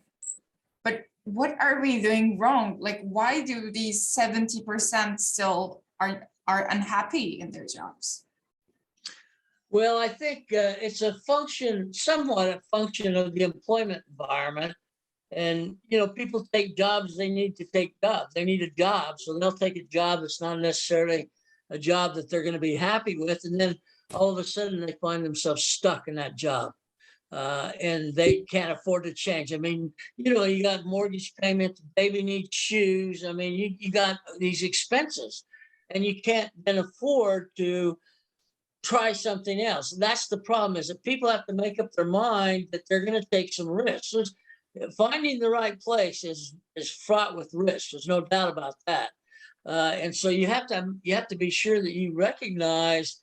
But what are we doing wrong? Like, why do these 70% still are unhappy in their jobs? Well, I think it's a function, somewhat a function of the employment environment. And, people take jobs, they need to take jobs. They need a job. So they'll take a job that's not necessarily a job that they're going to be happy with. And then all of a sudden they find themselves stuck in that job. And they can't afford to change. I mean, you got mortgage payment, baby needs shoes. I mean, you got these expenses, and you can't then afford to try something else. That's the problem, is that people have to make up their mind that they're going to take some risks. Finding the right place is fraught with risk. There's no doubt about that. And so you have to be sure that you recognize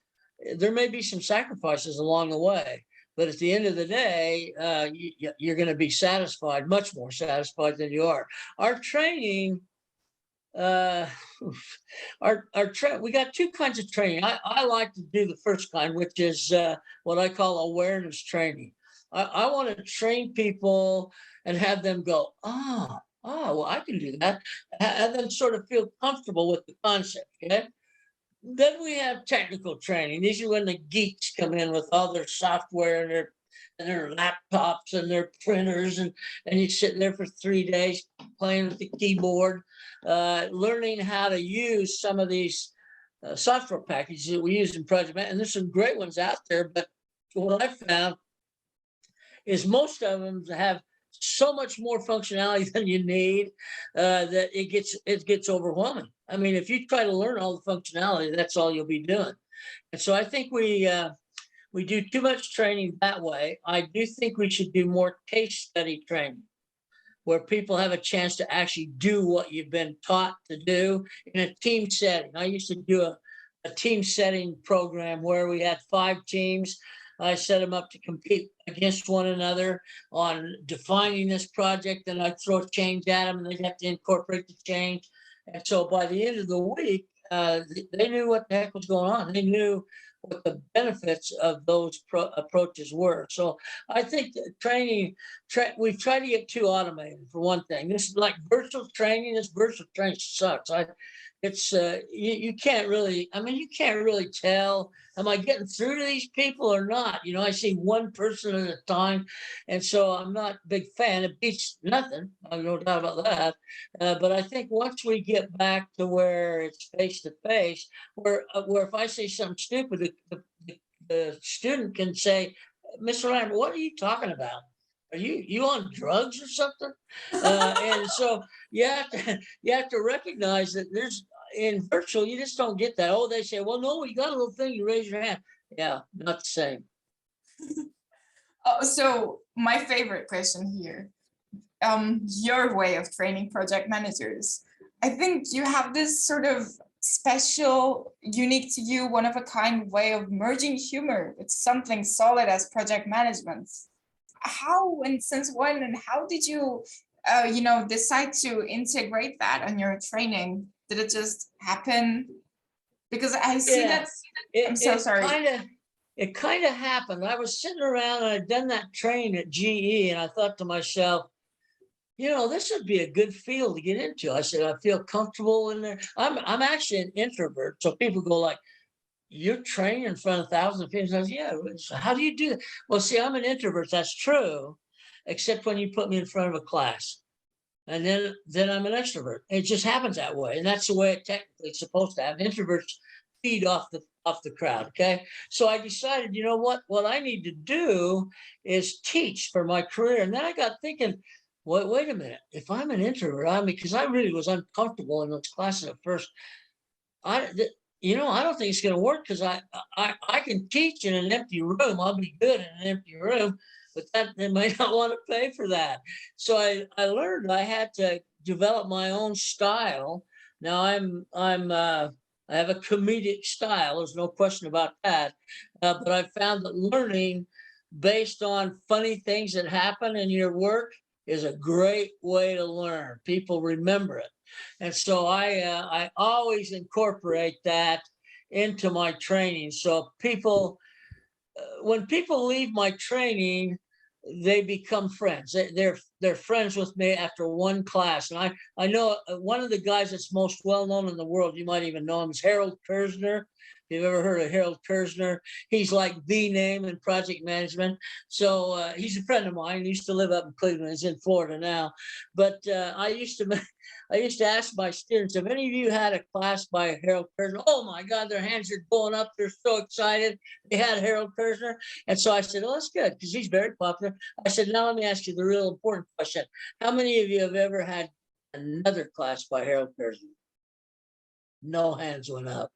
there may be some sacrifices along the way, but at the end of the day, you're going to be satisfied, much more satisfied than you are. Our training, uh, we got two kinds of training. I like to do the first kind, which is what I call awareness training. I want to train people and have them go, well, I can do that. Have them sort of feel comfortable with the concept. Okay. Then we have technical training. These are when the geeks come in with all their software and their laptops and their printers, and you sit there for 3 days playing with the keyboard, learning how to use some of these software packages that we use in project management. And there's some great ones out there, but what I found is most of them have so much more functionality than you need that it gets overwhelming. I mean, if you try to learn all the functionality, that's all you'll be doing. And so I think we do too much training that way. I do think we should do more case study training, where people have a chance to actually do what you've been taught to do in a team setting. I used to do a team setting program where we had 5 teams. I set them up to compete against one another on defining this project, and I'd throw change at them, and they'd have to incorporate the change. And so by the end of the week, they knew what the heck was going on. They knew what the benefits of those approaches were. So I think training, we've tried to get too automated, for one thing. This is like virtual training. This virtual training sucks. You can't really, you can't really tell, am I getting through to these people or not? I see one person at a time. And so I'm not a big fan. It beats nothing. I've no doubt about that. But I think once we get back to where it's face to face, where if I say something stupid, the student can say, Mr. Lambert, what are you talking about? Are you on drugs or something? And so you have to recognize that there's, in virtual, you just don't get that. Oh, they say, well, no, you got a little thing, you raise your hand. Yeah, not the same. So my favorite question here, your way of training project managers. I think you have this sort of special, unique to you, one of a kind way of merging humor with something solid as project management. How and since when and how did you, decide to integrate that on your training? Did it just happen? Because I see Yeah, that. I'm so sorry. It kind of happened. I was sitting around and I'd done that train at GE, and I thought to myself, this would be a good field to get into. I said, I feel comfortable in there. I'm actually an introvert. So people go like, you're training in front of thousands of people. I said, yeah. So how do you do that? Well, see, I'm an introvert. That's true, except when you put me in front of a class. And then I'm an extrovert. It just happens that way. And that's the way it technically is supposed to happen. Introverts feed off the crowd. Okay. So I decided, what I need to do is teach for my career. And then I got thinking, wait a minute. If I'm an introvert, because I really was uncomfortable in those classes at first. I don't think it's going to work because I can teach in an empty room. I'll be good in an empty room, but they may not want to pay for that. So I learned I had to develop my own style. Now I have a comedic style. There's no question about that. But I found that learning based on funny things that happen in your work is a great way to learn. People remember it. And so I always incorporate that into my training. So when people leave my training, they become friends. They're friends with me after one class. And I know one of the guys that's most well known in the world, you might even know him, is Harold Kersner. If you've ever heard of Harold Kersner, he's like the name in project management. So he's a friend of mine. He used to live up in Cleveland. He's in Florida now. But I used to ask my students, have any of you had a class by Harold Kersner? Oh my God, their hands are going up. They're so excited. They had Harold Kersner. And so I said, oh, that's good because he's very popular. I said, now let me ask you the real important question. How many of you have ever had another class by Harold Kersner? No hands went up.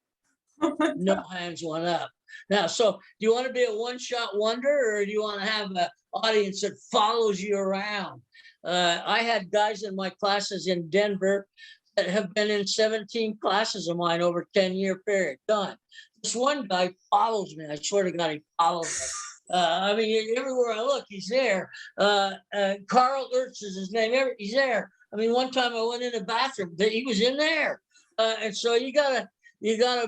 No hands went up. Now, so do you want to be a one-shot wonder or do you want to have an audience that follows you around? I had guys in my classes in Denver that have been in 17 classes of mine over a 10-year period. Done. This one guy follows me. I swear to God, he follows me. Everywhere I look, he's there. Carl Ertz is his name. He's there. One time I went in the bathroom, he was in there. And so you gotta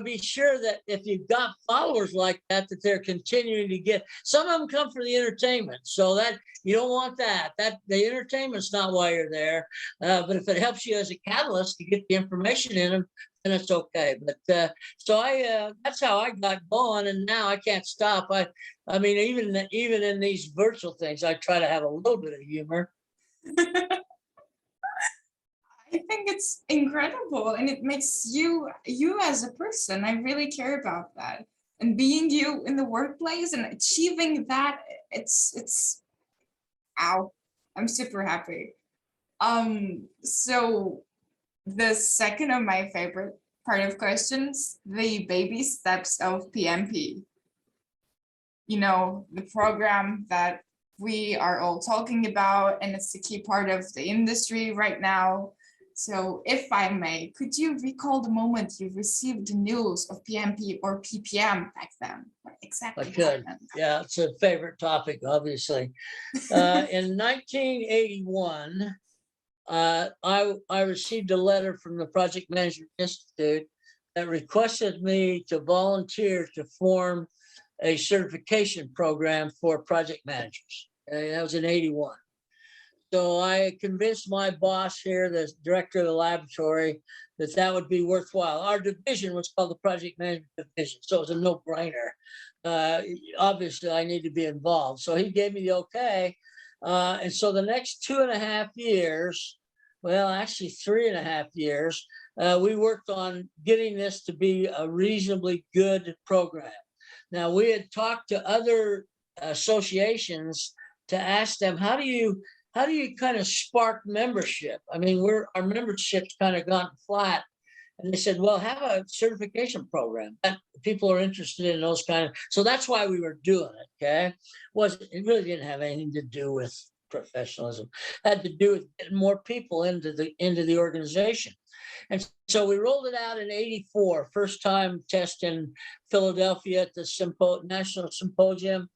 be sure that if you've got followers like that they're continuing to get. Some of them come for the entertainment, so that you don't want that. That the entertainment's not why you're there. But if it helps you as a catalyst to get the information in them, then it's okay. But so that's how I got going, and now I can't stop. Even in these virtual things, I try to have a little bit of humor. I think it's incredible and it makes you as a person. I really care about that. And being you in the workplace and achieving that, it's ow. I'm super happy. So the second of my favorite part of questions, the baby steps of PMP. The program that we are all talking about, and it's the key part of the industry right now. So if I may, could you recall the moment you received the news of PMP or PPM back then? What exactly happened? Yeah, it's a favorite topic, obviously. In 1981, I received a letter from the Project Management Institute that requested me to volunteer to form a certification program for project managers. That was in 81. So I convinced my boss here, the director of the laboratory, that would be worthwhile. Our division was called the Project Management Division, so it was a no-brainer. Obviously, I need to be involved. So he gave me the okay. And so the next 2.5 years, well, actually 3.5 years, we worked on getting this to be a reasonably good program. Now, we had talked to other associations to ask them, how do you kind of spark membership? Our membership's kind of gone flat. And they said, well, have a certification program that people are interested in those kind of. So that's why we were doing it. Okay. It really didn't have anything to do with professionalism. It had to do with getting more people into the organization. And so we rolled it out in 84, first time test in Philadelphia at the National Symposium.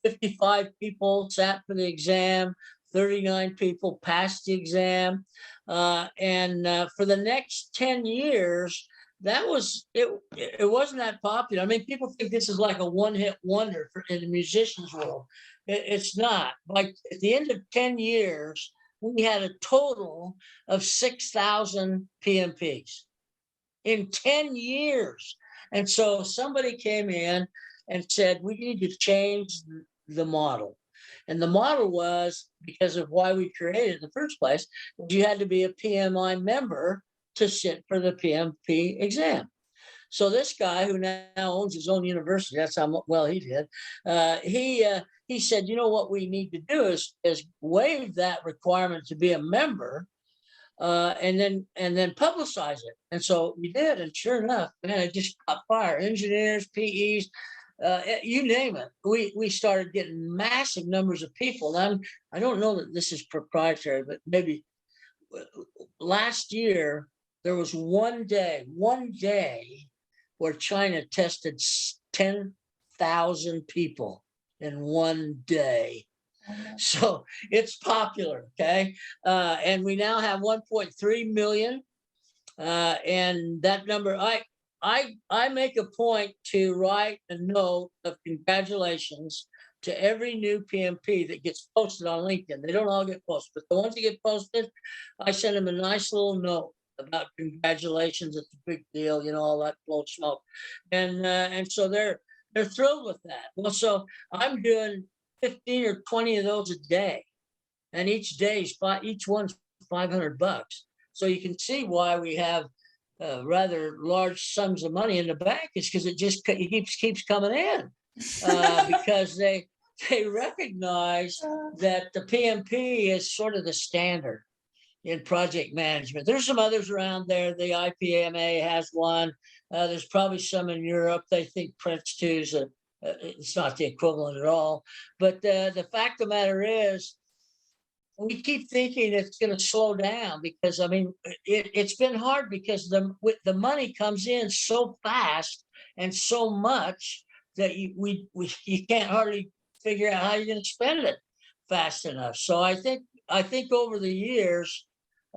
55 people sat for the exam. 39 people passed the exam. And for the next 10 years, it wasn't that popular. People think this is like a one-hit wonder in the musicians world. It's not. Like at the end of 10 years, we had a total of 6,000 PMPs in 10 years. And so somebody came in and said, we need to change the model. And the model was, because of why we created it in the first place, you had to be a PMI member to sit for the PMP exam. So this guy who now owns his own university, that's how well he did. He said, you know what we need to do is waive that requirement to be a member, and then publicize it. And so we did, and sure enough, man, it just caught fire. Engineers, PEs, you name it. We started getting massive numbers of people. And I don't know that this is proprietary, but maybe last year there was one day where China tested 10,000 people in one day. So it's popular, okay? And we now have 1.3 million. And that number, I make a point to write a note of congratulations to every new PMP that gets posted on LinkedIn. They don't all get posted, but the ones that get posted, I send them a nice little note about congratulations. It's a big deal, all that blow smoke. And so they're thrilled with that. Well, so I'm doing 15 or 20 of those a day, and each one's $500. So you can see why we have rather large sums of money in the bank. Is because it keeps coming in, because they recognize that the PMP is sort of the standard in project management. There's some others around there. The IPMA has one. There's probably some in Europe. They think Prince 2 is it's not the equivalent at all. But the fact of the matter is, we keep thinking it's going to slow down because, I mean, it's been hard because the money comes in so fast and so much that you can't hardly figure out how you're going to spend it fast enough. So I think over the years,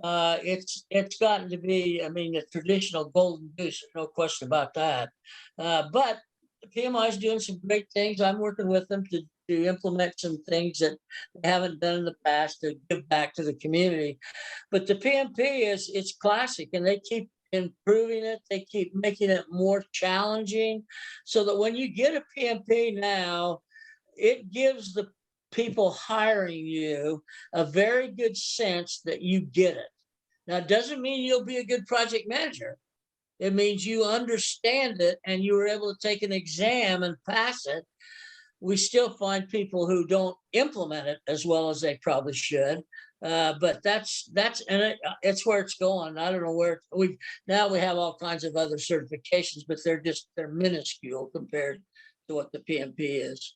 it's gotten to be, I mean, the traditional golden goose, no question about that. But the PMI is doing some great things. I'm working with them to implement some things that they haven't done in the past to give back to the community. But the PMP it's classic, and they keep improving it. They keep making it more challenging, so that when you get a PMP now, it gives the people hiring you a very good sense that you get it. Now, it doesn't mean you'll be a good project manager. It means you understand it and you were able to take an exam and pass it. We still find people who don't implement it as well as they probably should. But that's it's where it's going. I don't know where we have all kinds of other certifications, but they're minuscule compared to what the PMP is.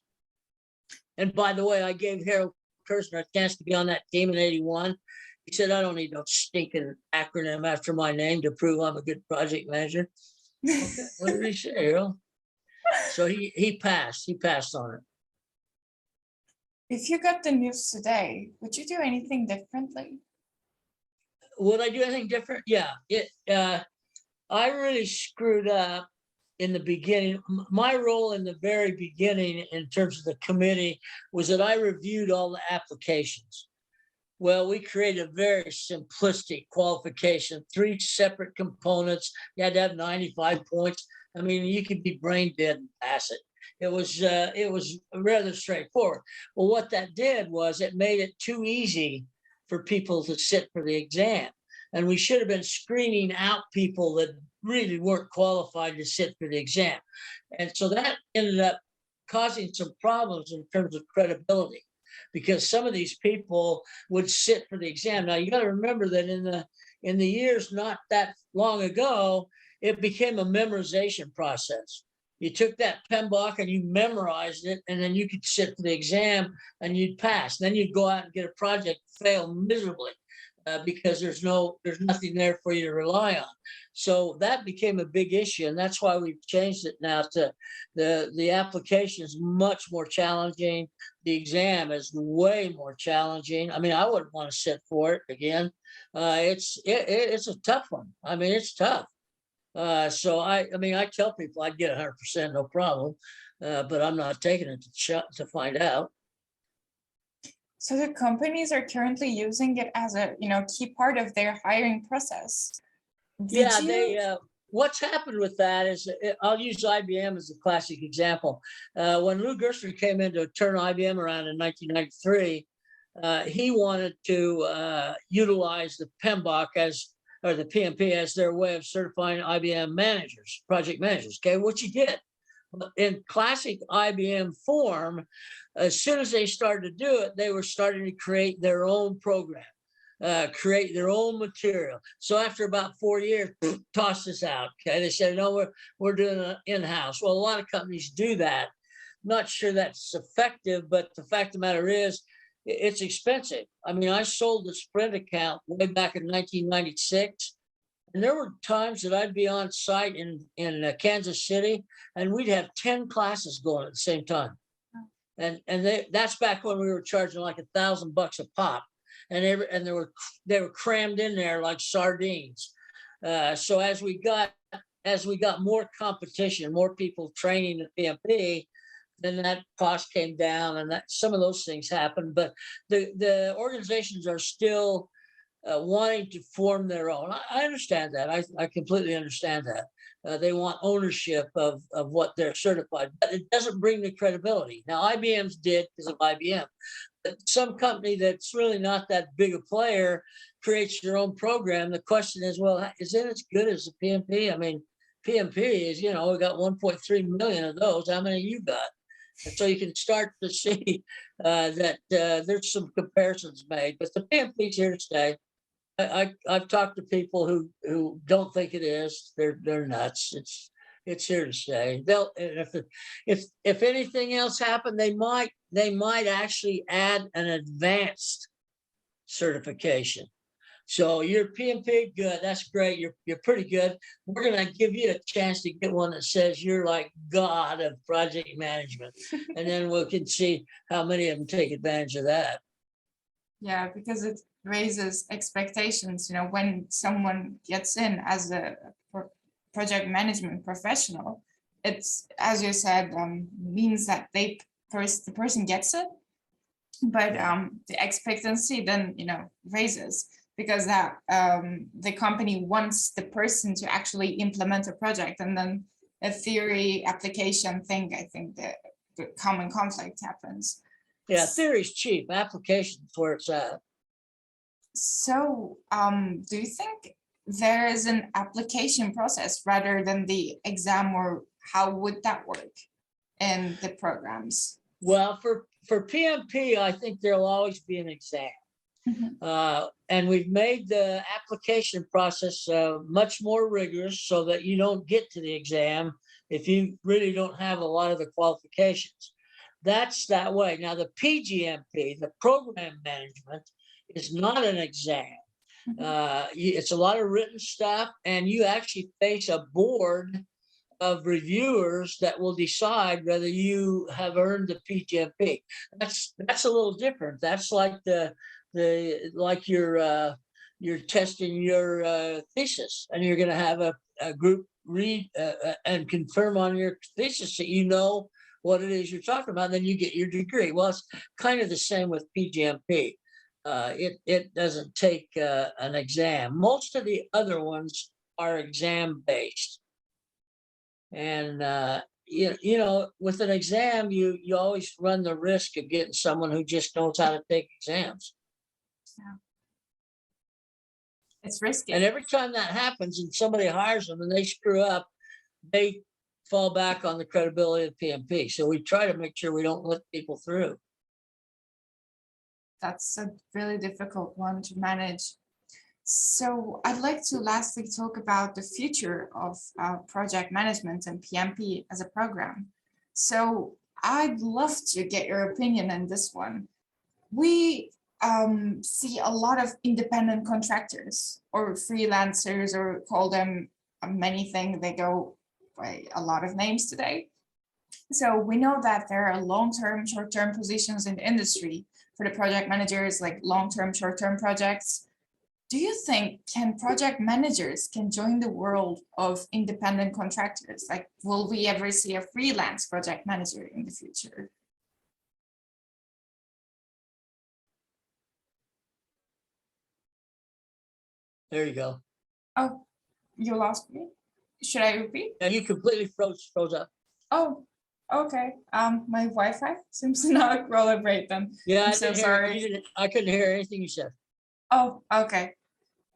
And by the way, I gave Harold Kersner a chance to be on that team in '81. He said, I don't need no stinking acronym after my name to prove I'm a good project manager. Okay, what did he say, Harold? So he passed. He passed on it. If you got the news today, would you do anything differently? Would I do anything different? Yeah. I really screwed up in the beginning. My role in the very beginning in terms of the committee was that I reviewed all the applications. Well, we created a very simplistic qualification, 3 separate components. You had to have 95 points. I mean, you could be brain dead and pass it. It was rather straightforward. Well, what that did was it made it too easy for people to sit for the exam. And we should have been screening out people that really weren't qualified to sit for the exam. And so that ended up causing some problems in terms of credibility, because some of these people would sit for the exam. Now, you got to remember that in the years not that long ago, it became a memorization process. You took that PMBOK and you memorized it, and then you could sit for the exam and you'd pass. Then you'd go out and get a project, fail miserably because there's nothing there for you to rely on. So that became a big issue, and that's why we've changed it now to the application is much more challenging. The exam is way more challenging. I mean, I wouldn't want to sit for it again. It's a tough one. I mean, it's tough. So I tell people I'd get 100%, no problem, but I'm not taking it to find out. So the companies are currently using it as a, key part of their hiring process. Did Yeah, you? what's happened with that is, I'll use IBM as a classic example. When Lou Gerstner came in to turn IBM around in 1993, he wanted to utilize the PMBOK or the PMP as their way of certifying IBM managers, project managers. Okay, what you did in classic IBM form, as soon as they started to do it, they were starting to create their own program, create their own material. So after about 4 years, toss this out. Okay, they said, no, we're doing it in-house. Well, a lot of companies do that. Not sure that's effective, but the fact of the matter is, it's expensive. I mean, I sold the Sprint account way back in 1996. And there were times that I'd be on site in Kansas City, and we'd have 10 classes going at the same time. And that's back when we were charging like $1,000 a pop, and they were crammed in there like sardines. So as we got more competition, more people training the PMP, then that cost came down, and that some of those things happened. But the organizations are still wanting to form their own. I understand that. I completely understand that. They want ownership of what they're certified, but it doesn't bring the credibility. Now, IBM's did because of IBM. But some company that's really not that big a player creates their own program. The question is, well, is it as good as the PMP? I mean, PMP is, we got 1.3 million of those. How many you got? And so you can start to see that there's some comparisons made, but the PMP's here to stay. I've talked to people who don't think it is. They're nuts. It's here to stay. If anything else happened, they might actually add an advanced certification. So you're PMP, good. That's great. You're pretty good. We're gonna give you a chance to get one that says you're like God of project management, and then we can see how many of them take advantage of that. Yeah, because it raises expectations. When someone gets in as a project management professional, it's, as you said, means that the person gets it, but the expectancy then raises, because that the company wants the person to actually implement a project, and then a theory application thing. I think that the common conflict happens. Yeah, theory's cheap. Application's where it's at. So, do you think there is an application process rather than the exam, or how would that work in the programs? Well, for PMP, I think there'll always be an exam. And we've made the application process much more rigorous so that you don't get to the exam if you really don't have a lot of the qualifications. That's that way. Now, the PGMP, the program management, is not an exam. It's a lot of written stuff, and you actually face a board of reviewers that will decide whether you have earned the PGMP. That's a little different. That's like like you're testing your thesis, and you're going to have a group read and confirm on your thesis that you know what it is you're talking about, and then you get your degree. Well, it's kind of the same with PGMP. It doesn't take an exam. Most of the other ones are exam based, and with an exam, you always run the risk of getting someone who just knows how to take exams. Yeah. It's risky. And every time that happens and somebody hires them and they screw up, they fall back on the credibility of PMP. So we try to make sure we don't let people through. That's a really difficult one to manage. So I'd like to lastly talk about the future of project management and PMP as a program. So I'd love to get your opinion on this one. We see a lot of independent contractors or freelancers, or call them many things. They go by a lot of names today. So we know that there are long-term, short-term positions in the industry for the project managers, like long-term, short-term projects. Do you think project managers can join the world of independent contractors? Like, will we ever see a freelance project manager in the future? There you go. Oh, you lost me. Should I repeat? Yeah, you completely froze up. Oh, okay. My Wi-Fi seems to not calibrate then. Yeah, I'm I so didn't hear sorry. I couldn't hear anything you said. Oh, okay.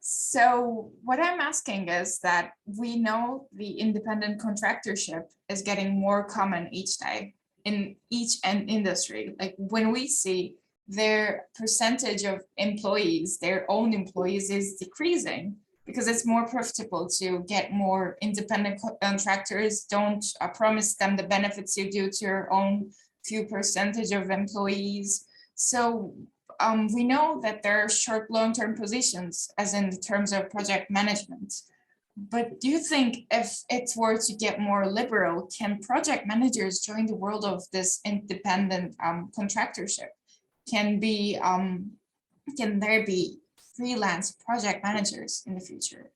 So what I'm asking is that we know the independent contractorship is getting more common each day in each industry. Like when we see their percentage of employees, their own employees is decreasing because it's more profitable to get more independent contractors. Don't promise them the benefits you do to your own few percentage of employees. So we know that there are short long-term positions, as in terms of project management. But do you think if it were to get more liberal, can project managers join the world of this independent contractorship? Can be can there be freelance project managers in the future?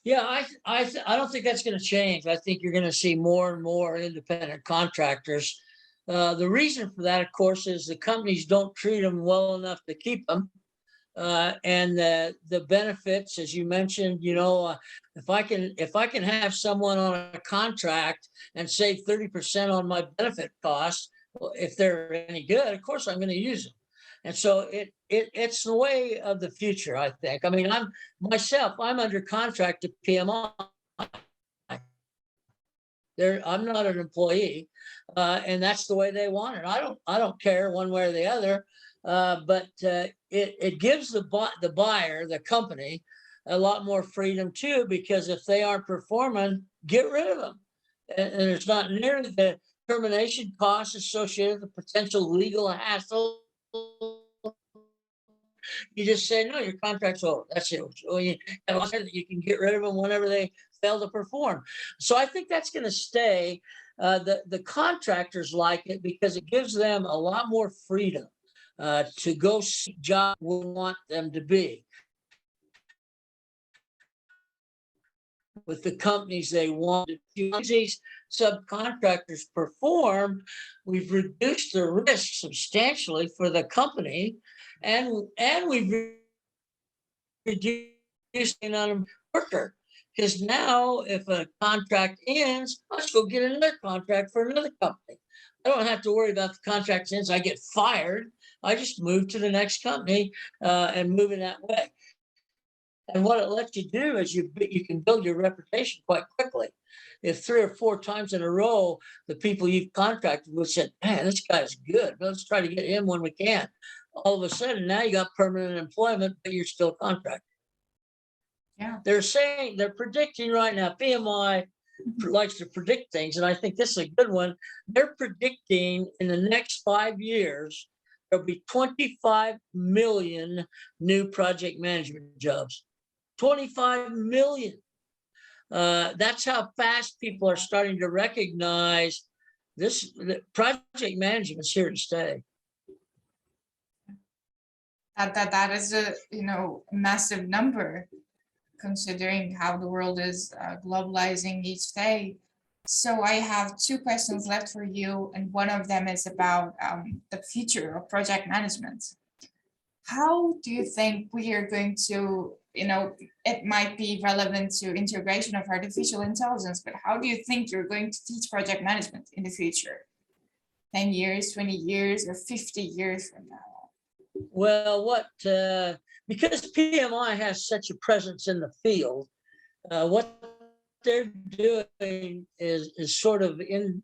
Yeah, I don't think that's going to change. I think you're going to see more and more independent contractors. The reason for that, of course, is the companies don't treat them well enough to keep them. And the benefits, as you mentioned, if I can have someone on a contract and save 30% on my benefit costs, well, if they're any good, of course I'm going to use them. And so it's the way of the future, I think. I mean, I'm under contract to PMI. I'm not an employee, and that's the way they want it. I don't care one way or the other. But it gives the buyer, the company, a lot more freedom too, because if they aren't performing, get rid of them. And there's not nearly the termination costs associated with the potential legal hassle. You just say, no, your contract's over. That's it. Well, you can get rid of them whenever they fail to perform. So I think that's going to stay. The contractors like it because it gives them a lot more freedom to go see jobs we want them to be with the companies they want. As these subcontractors perform, we've reduced the risk substantially for the company, and we've reducing on a worker. Because now, if a contract ends, let's go get another contract for another company. I don't have to worry about the contract ends. I get fired. I just move to the next company and move in that way. And what it lets you do is you can build your reputation quite quickly. If 3 or 4 times in a row, the people you've contracted with said, man, this guy's good. Let's try to get him when we can. All of a sudden, now you got permanent employment, but you're still contracted. Yeah. They're predicting right now, PMI likes to predict things, and I think this is a good one. They're predicting in the next 5 years, there'll be 25 million new project management jobs. 25 million. That's how fast people are starting to recognize this project management is here to stay. That is a massive number, considering how the world is globalizing each day. So I have 2 questions left for you, and one of them is about the future of project management. How do you think we are going to, it might be relevant to integration of artificial intelligence, but how do you think you're going to teach project management in the future? 10 years, 20 years, or 50 years from now? Well, because PMI has such a presence in the field, what they're doing is sort of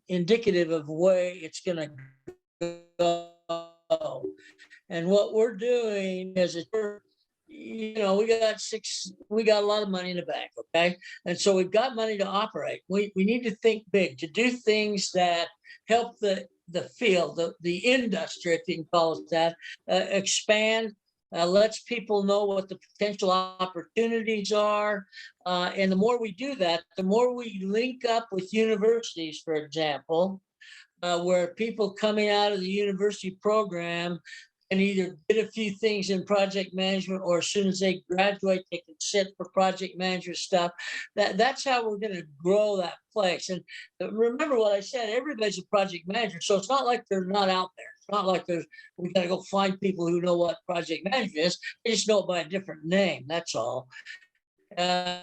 indicative of the way it's going to go. And what we're doing is we got a lot of money in the bank, okay? And so we've got money to operate. We need to think big, to do things that help the field, the industry, if you can call it that, expand, lets people know what the potential opportunities are. And the more we do that, the more we link up with universities, for example, where people coming out of the university program and either get a few things in project management, or as soon as they graduate, they can sit for project management stuff. That's how we're going to grow that place. And remember what I said, everybody's a project manager. So it's not like they're not out there. It's not like we got to go find people who know what project management is. They just know it by a different name. That's all. If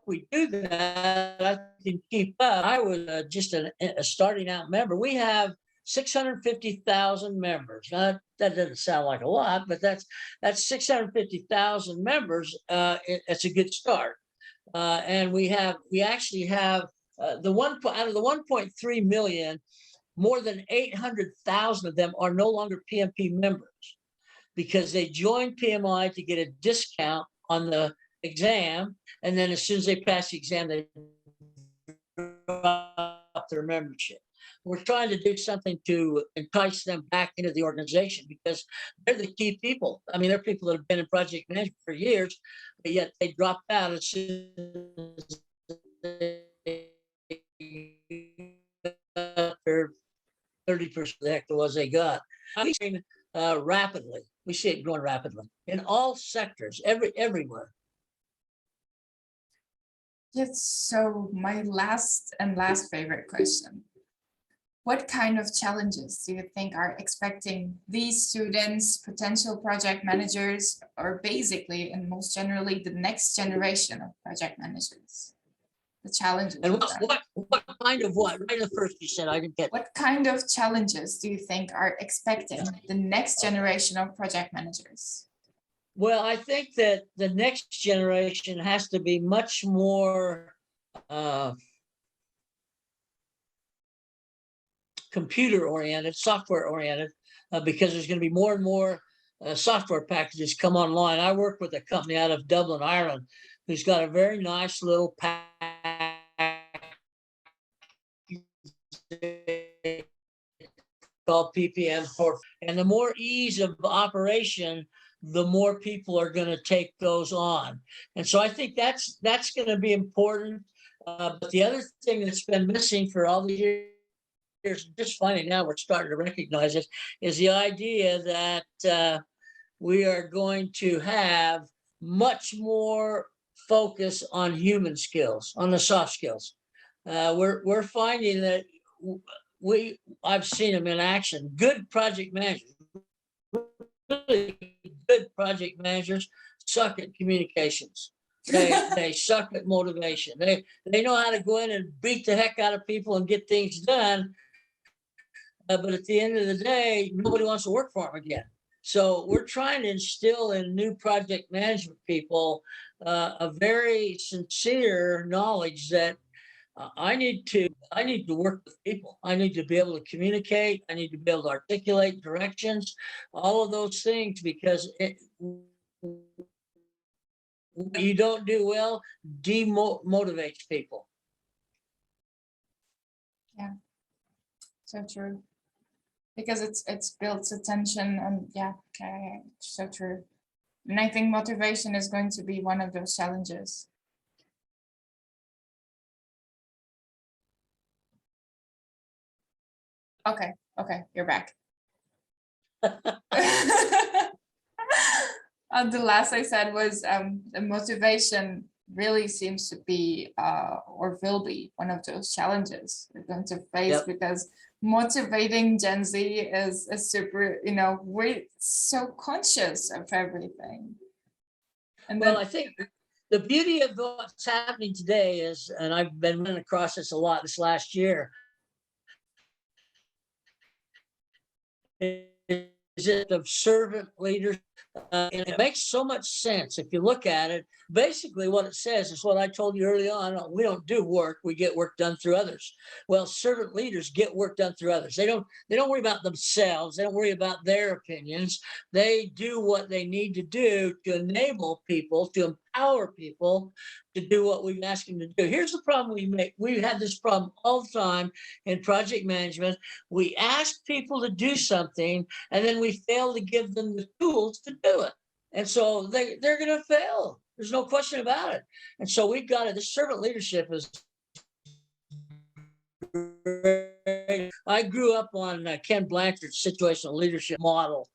we do that, I can keep up. I was just a starting out member. We have 650,000 members. Now, that doesn't sound like a lot, but that's 650,000 members. It's a good start. And we actually have the one out of the 1.3 million, more than 800,000 of them are no longer PMP members because they joined PMI to get a discount on the exam, and then as soon as they pass the exam, they drop their membership. We're trying to do something to entice them back into the organization because they're the key people. I mean, they're people that have been in project management for years, but yet they dropped out as soon as they got their 30% the heck there was they got. We've seen rapidly. We see it growing rapidly in all sectors, everywhere. Yes, so my last favorite question. What kind of challenges do you think are expecting these students, potential project managers, or basically and most generally the next generation of project managers? The challenges. And what kind of what? Right at first you said I didn't get. What kind of challenges do you think are expecting the next generation of project managers? Well, I think that the next generation has to be much more computer oriented, software oriented, because there's going to be more and more software packages come online. I work with a company out of Dublin, Ireland, who's got a very nice little package called PPM. And the more ease of operation, the more people are going to take those on. And so I think that's going to be important. But the other thing that's been missing for all these years, just finding now we're starting to recognize it, is the idea that we are going to have much more focus on human skills, on the soft skills. We're finding that I've seen them in action. Good project managers, really good project managers suck at communications. They suck at motivation. They know how to go in and beat the heck out of people and get things done. But at the end of the day, nobody wants to work for them again. So we're trying to instill in new project management people a very sincere knowledge that I need to work with people. I need to be able to communicate. I need to be able to articulate directions, all of those things, because what you don't do well demotivates people. Yeah, so true. Because it's builds attention, and yeah, okay, so true. And I think motivation is going to be one of those challenges. Okay, you're back. The last I said was the motivation really seems to be or will be one of those challenges we're going to face, because motivating Gen Z is a super, we're so conscious of everything. And well, I think the beauty of what's happening today is, and I've been running across this a lot this last year, is it of servant leaders. And it makes so much sense if you look at it. Basically, what it says is what I told you early on. We don't do work; we get work done through others. Well, servant leaders get work done through others. They don't worry about themselves. They don't worry about their opinions. They do what they need to do to enable people, to empower people to do what we've asked them to do. Here's the problem we make. We have this problem all the time in project management. We ask people to do something, and then we fail to give them the tools to do it. And so they're going to fail. There's no question about it. And so we've got this servant leadership is. I grew up on Ken Blanchard's situational leadership model.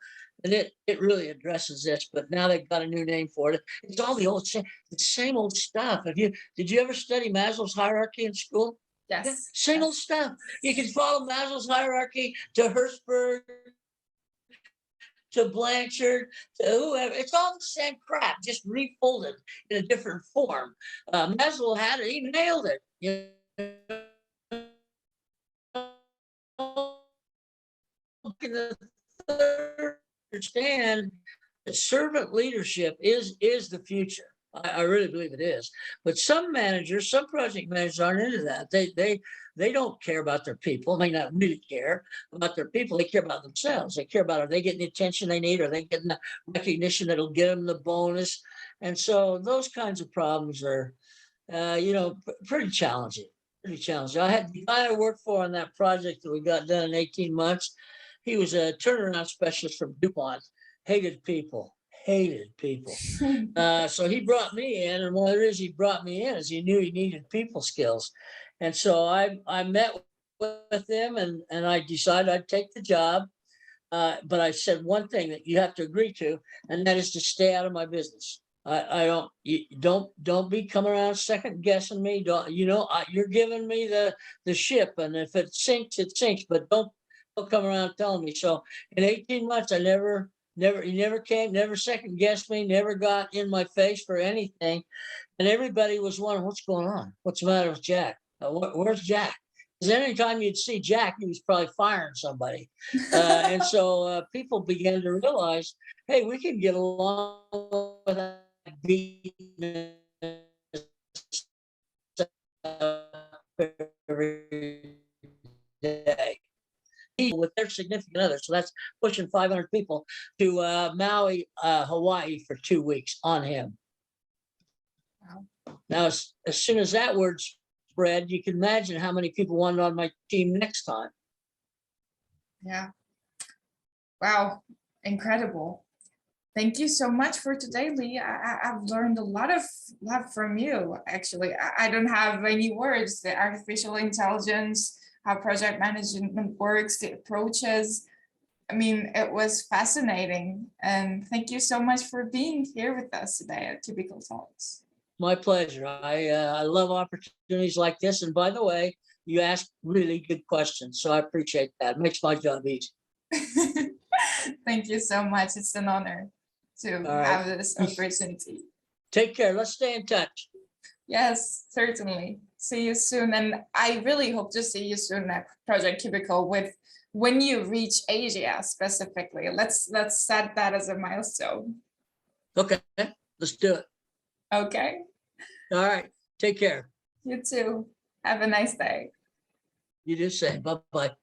and it really addresses this, but now they've got a new name for it. It's all the same old stuff. Did you ever study Maslow's hierarchy in school? Yeah, Yes. same Yes. old stuff. You can follow Maslow's hierarchy to Hertzberg, to Blanchard, to whoever. It's all the same crap, just refolded in a different form. Maslow had it, he nailed it. You know, in the third, understand that servant leadership is the future. I really believe it is. But some managers, some project managers aren't into that. They don't care about their people. They not really care about their people. They care about themselves. They care about, are they getting the attention they need? Are they getting the recognition that'll get them the bonus? And so those kinds of problems are, pretty challenging. Pretty challenging. I had the guy I worked for on that project that we got done in 18 months. He was a turnaround specialist from DuPont. Hated people. So he brought me in, and one of the reasons he brought me in is he knew he needed people skills. And so I met with him, and I decided I'd take the job. But I said one thing that you have to agree to, and that is to stay out of my business. Don't be coming around second guessing me. You're giving me the ship, and if it sinks, it sinks. But don't come around telling me. So in 18 months, he never came, never second guessed me, never got in my face for anything. And everybody was wondering, what's going on? What's the matter with Jack? Where's Jack? Because anytime you'd see Jack, he was probably firing somebody. And so people began to realize, hey, we can get along without beating every day with their significant other. So that's pushing 500 people to Maui, Hawaii for 2 weeks on him. Wow. Now, as soon as that word spread, you can imagine how many people wanted on my team next time. Yeah. Wow. Incredible. Thank you so much for today, Lee. I've learned a lot from you, actually. I don't have any words. The artificial intelligence, how project management works, the approaches. I mean, it was fascinating. And thank you so much for being here with us today at Cubicle Talks. My pleasure. I love opportunities like this. And by the way, you ask really good questions. So I appreciate that. It makes my job easy. Thank you so much. It's an honor to have this opportunity. Take care. Let's stay in touch. Yes, certainly. See you soon. And I really hope to see you soon at Project Cubicle when you reach Asia specifically. Let's set that as a milestone. Okay, let's do it. Okay. All right. Take care. You too. Have a nice day. You do the same. Bye-bye. Bye.